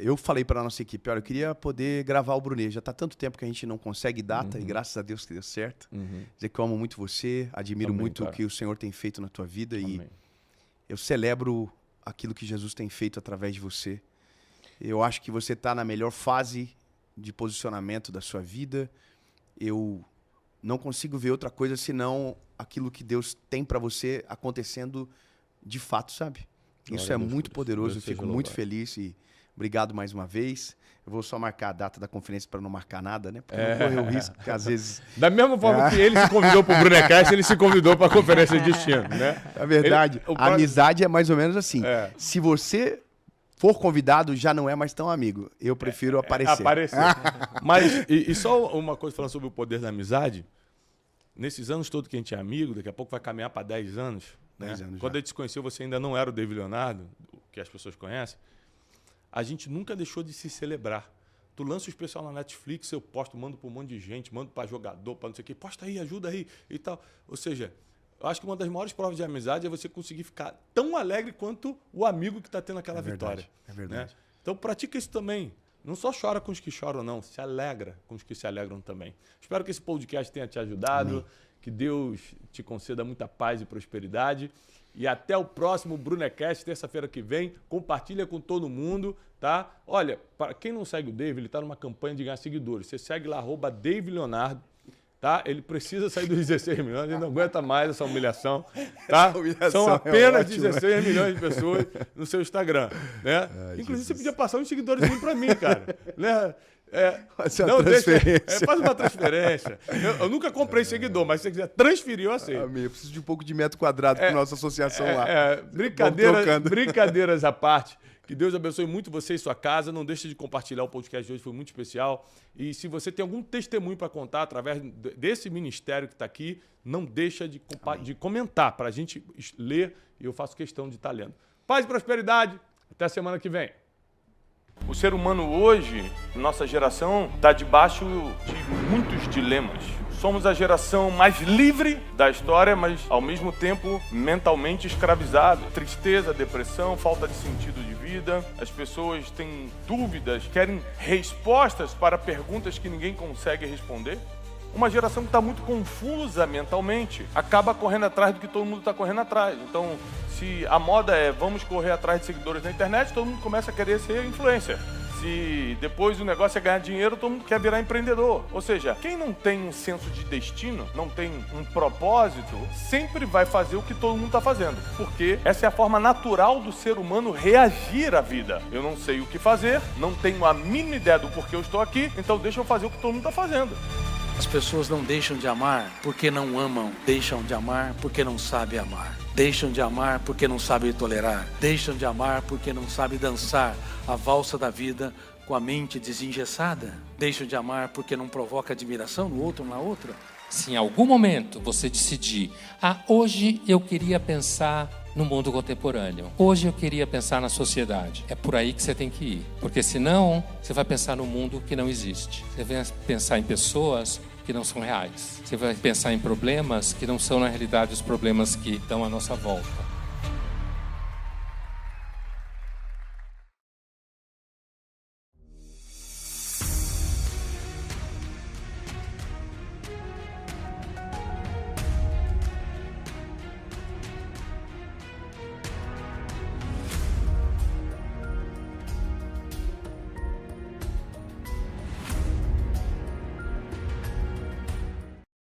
eu falei para a nossa equipe, olha, eu queria poder gravar o Brunet. Já está tanto tempo que a gente não consegue data e graças a Deus que deu certo. Dizer que eu amo muito você, admiro muito o que o Senhor tem feito na tua vida. Amém. E eu celebro aquilo que Jesus tem feito através de você. Eu acho que você está na melhor fase de posicionamento da sua vida. Eu não consigo ver outra coisa senão aquilo que Deus tem para você acontecendo de fato, sabe? Isso é muito poderoso, eu fico muito feliz e obrigado mais uma vez. Eu vou só marcar a data da conferência para não marcar nada, né? Porque não correr o risco, porque às vezes... Da mesma forma que ele se convidou para o Brunecast, ele se convidou para a Conferência de Destino, né? É verdade. A amizade é mais ou menos assim. Se você for convidado, já não é mais tão amigo. Eu prefiro aparecer. Mas, e só uma coisa falando sobre o poder da amizade. Nesses anos todos que a gente é amigo, daqui a pouco vai caminhar para 10 anos. 10 anos quando a gente se conheceu, você ainda não era o David Leonardo, que as pessoas conhecem. A gente nunca deixou de se celebrar. Tu lança o especial na Netflix, eu posto, mando para um monte de gente, mando para jogador, para não sei o quê. Posta aí, ajuda aí e tal. Ou seja... Eu acho que uma das maiores provas de amizade é você conseguir ficar tão alegre quanto o amigo que está tendo aquela vitória. É verdade. Né? Então pratica isso também. Não só chora com os que choram, não. Se alegra com os que se alegram também. Espero que esse podcast tenha te ajudado. Amém. Que Deus te conceda muita paz e prosperidade. E até o próximo Brunecast, terça-feira que vem. Compartilha com todo mundo, tá? Olha, para quem não segue o David, ele está numa campanha de ganhar seguidores. Você segue lá, @DavidLeonardo. tá? Ele precisa sair dos 16 milhões, ele não aguenta mais essa humilhação, tá? Essa humilhação são apenas ótima. 16 milhões de pessoas no seu Instagram, né? Ai, inclusive, Jesus. você podia passar uns seguidores para mim, cara, né? Faz uma transferência. Faz uma transferência. Eu nunca comprei seguidor, mas se você quiser transferir, eu aceito. Eu preciso de um pouco de metro quadrado para nossa associação lá. Brincadeiras à parte. Que Deus abençoe muito você e sua casa. Não deixe de compartilhar o podcast de hoje, foi muito especial. E se você tem algum testemunho para contar através desse ministério que está aqui, não deixa de comentar para a gente ler e eu faço questão de estar lendo. Paz e prosperidade. Até a semana que vem. O ser humano hoje, nossa geração, está debaixo de muitos dilemas. Somos a geração mais livre da história, mas ao mesmo tempo mentalmente escravizado. Tristeza, depressão, falta de sentido de vida. As pessoas têm dúvidas, querem respostas para perguntas que ninguém consegue responder. Uma geração que está muito confusa mentalmente, acaba correndo atrás do que todo mundo está correndo atrás. Então, se a moda é vamos correr atrás de seguidores na internet, todo mundo começa a querer ser influencer. Se depois o negócio é ganhar dinheiro, todo mundo quer virar empreendedor. Ou seja, quem não tem um senso de destino, não tem um propósito, sempre vai fazer o que todo mundo está fazendo. Porque essa é a forma natural do ser humano reagir à vida. Eu não sei o que fazer, não tenho a mínima ideia do porquê eu estou aqui, então deixa eu fazer o que todo mundo está fazendo. As pessoas não deixam de amar porque não amam, deixam de amar porque não sabem amar. Deixam de amar porque não sabem tolerar. Deixam de amar porque não sabem dançar a valsa da vida com a mente desengessada. Deixam de amar porque não provoca admiração no outro ou na outra. Se em algum momento você decidir, hoje eu queria pensar no mundo contemporâneo, hoje eu queria pensar na sociedade, é por aí que você tem que ir. Porque senão, você vai pensar no mundo que não existe. Você vai pensar em pessoas que não são reais. Você vai pensar em problemas que não são, na realidade, os problemas que estão à nossa volta.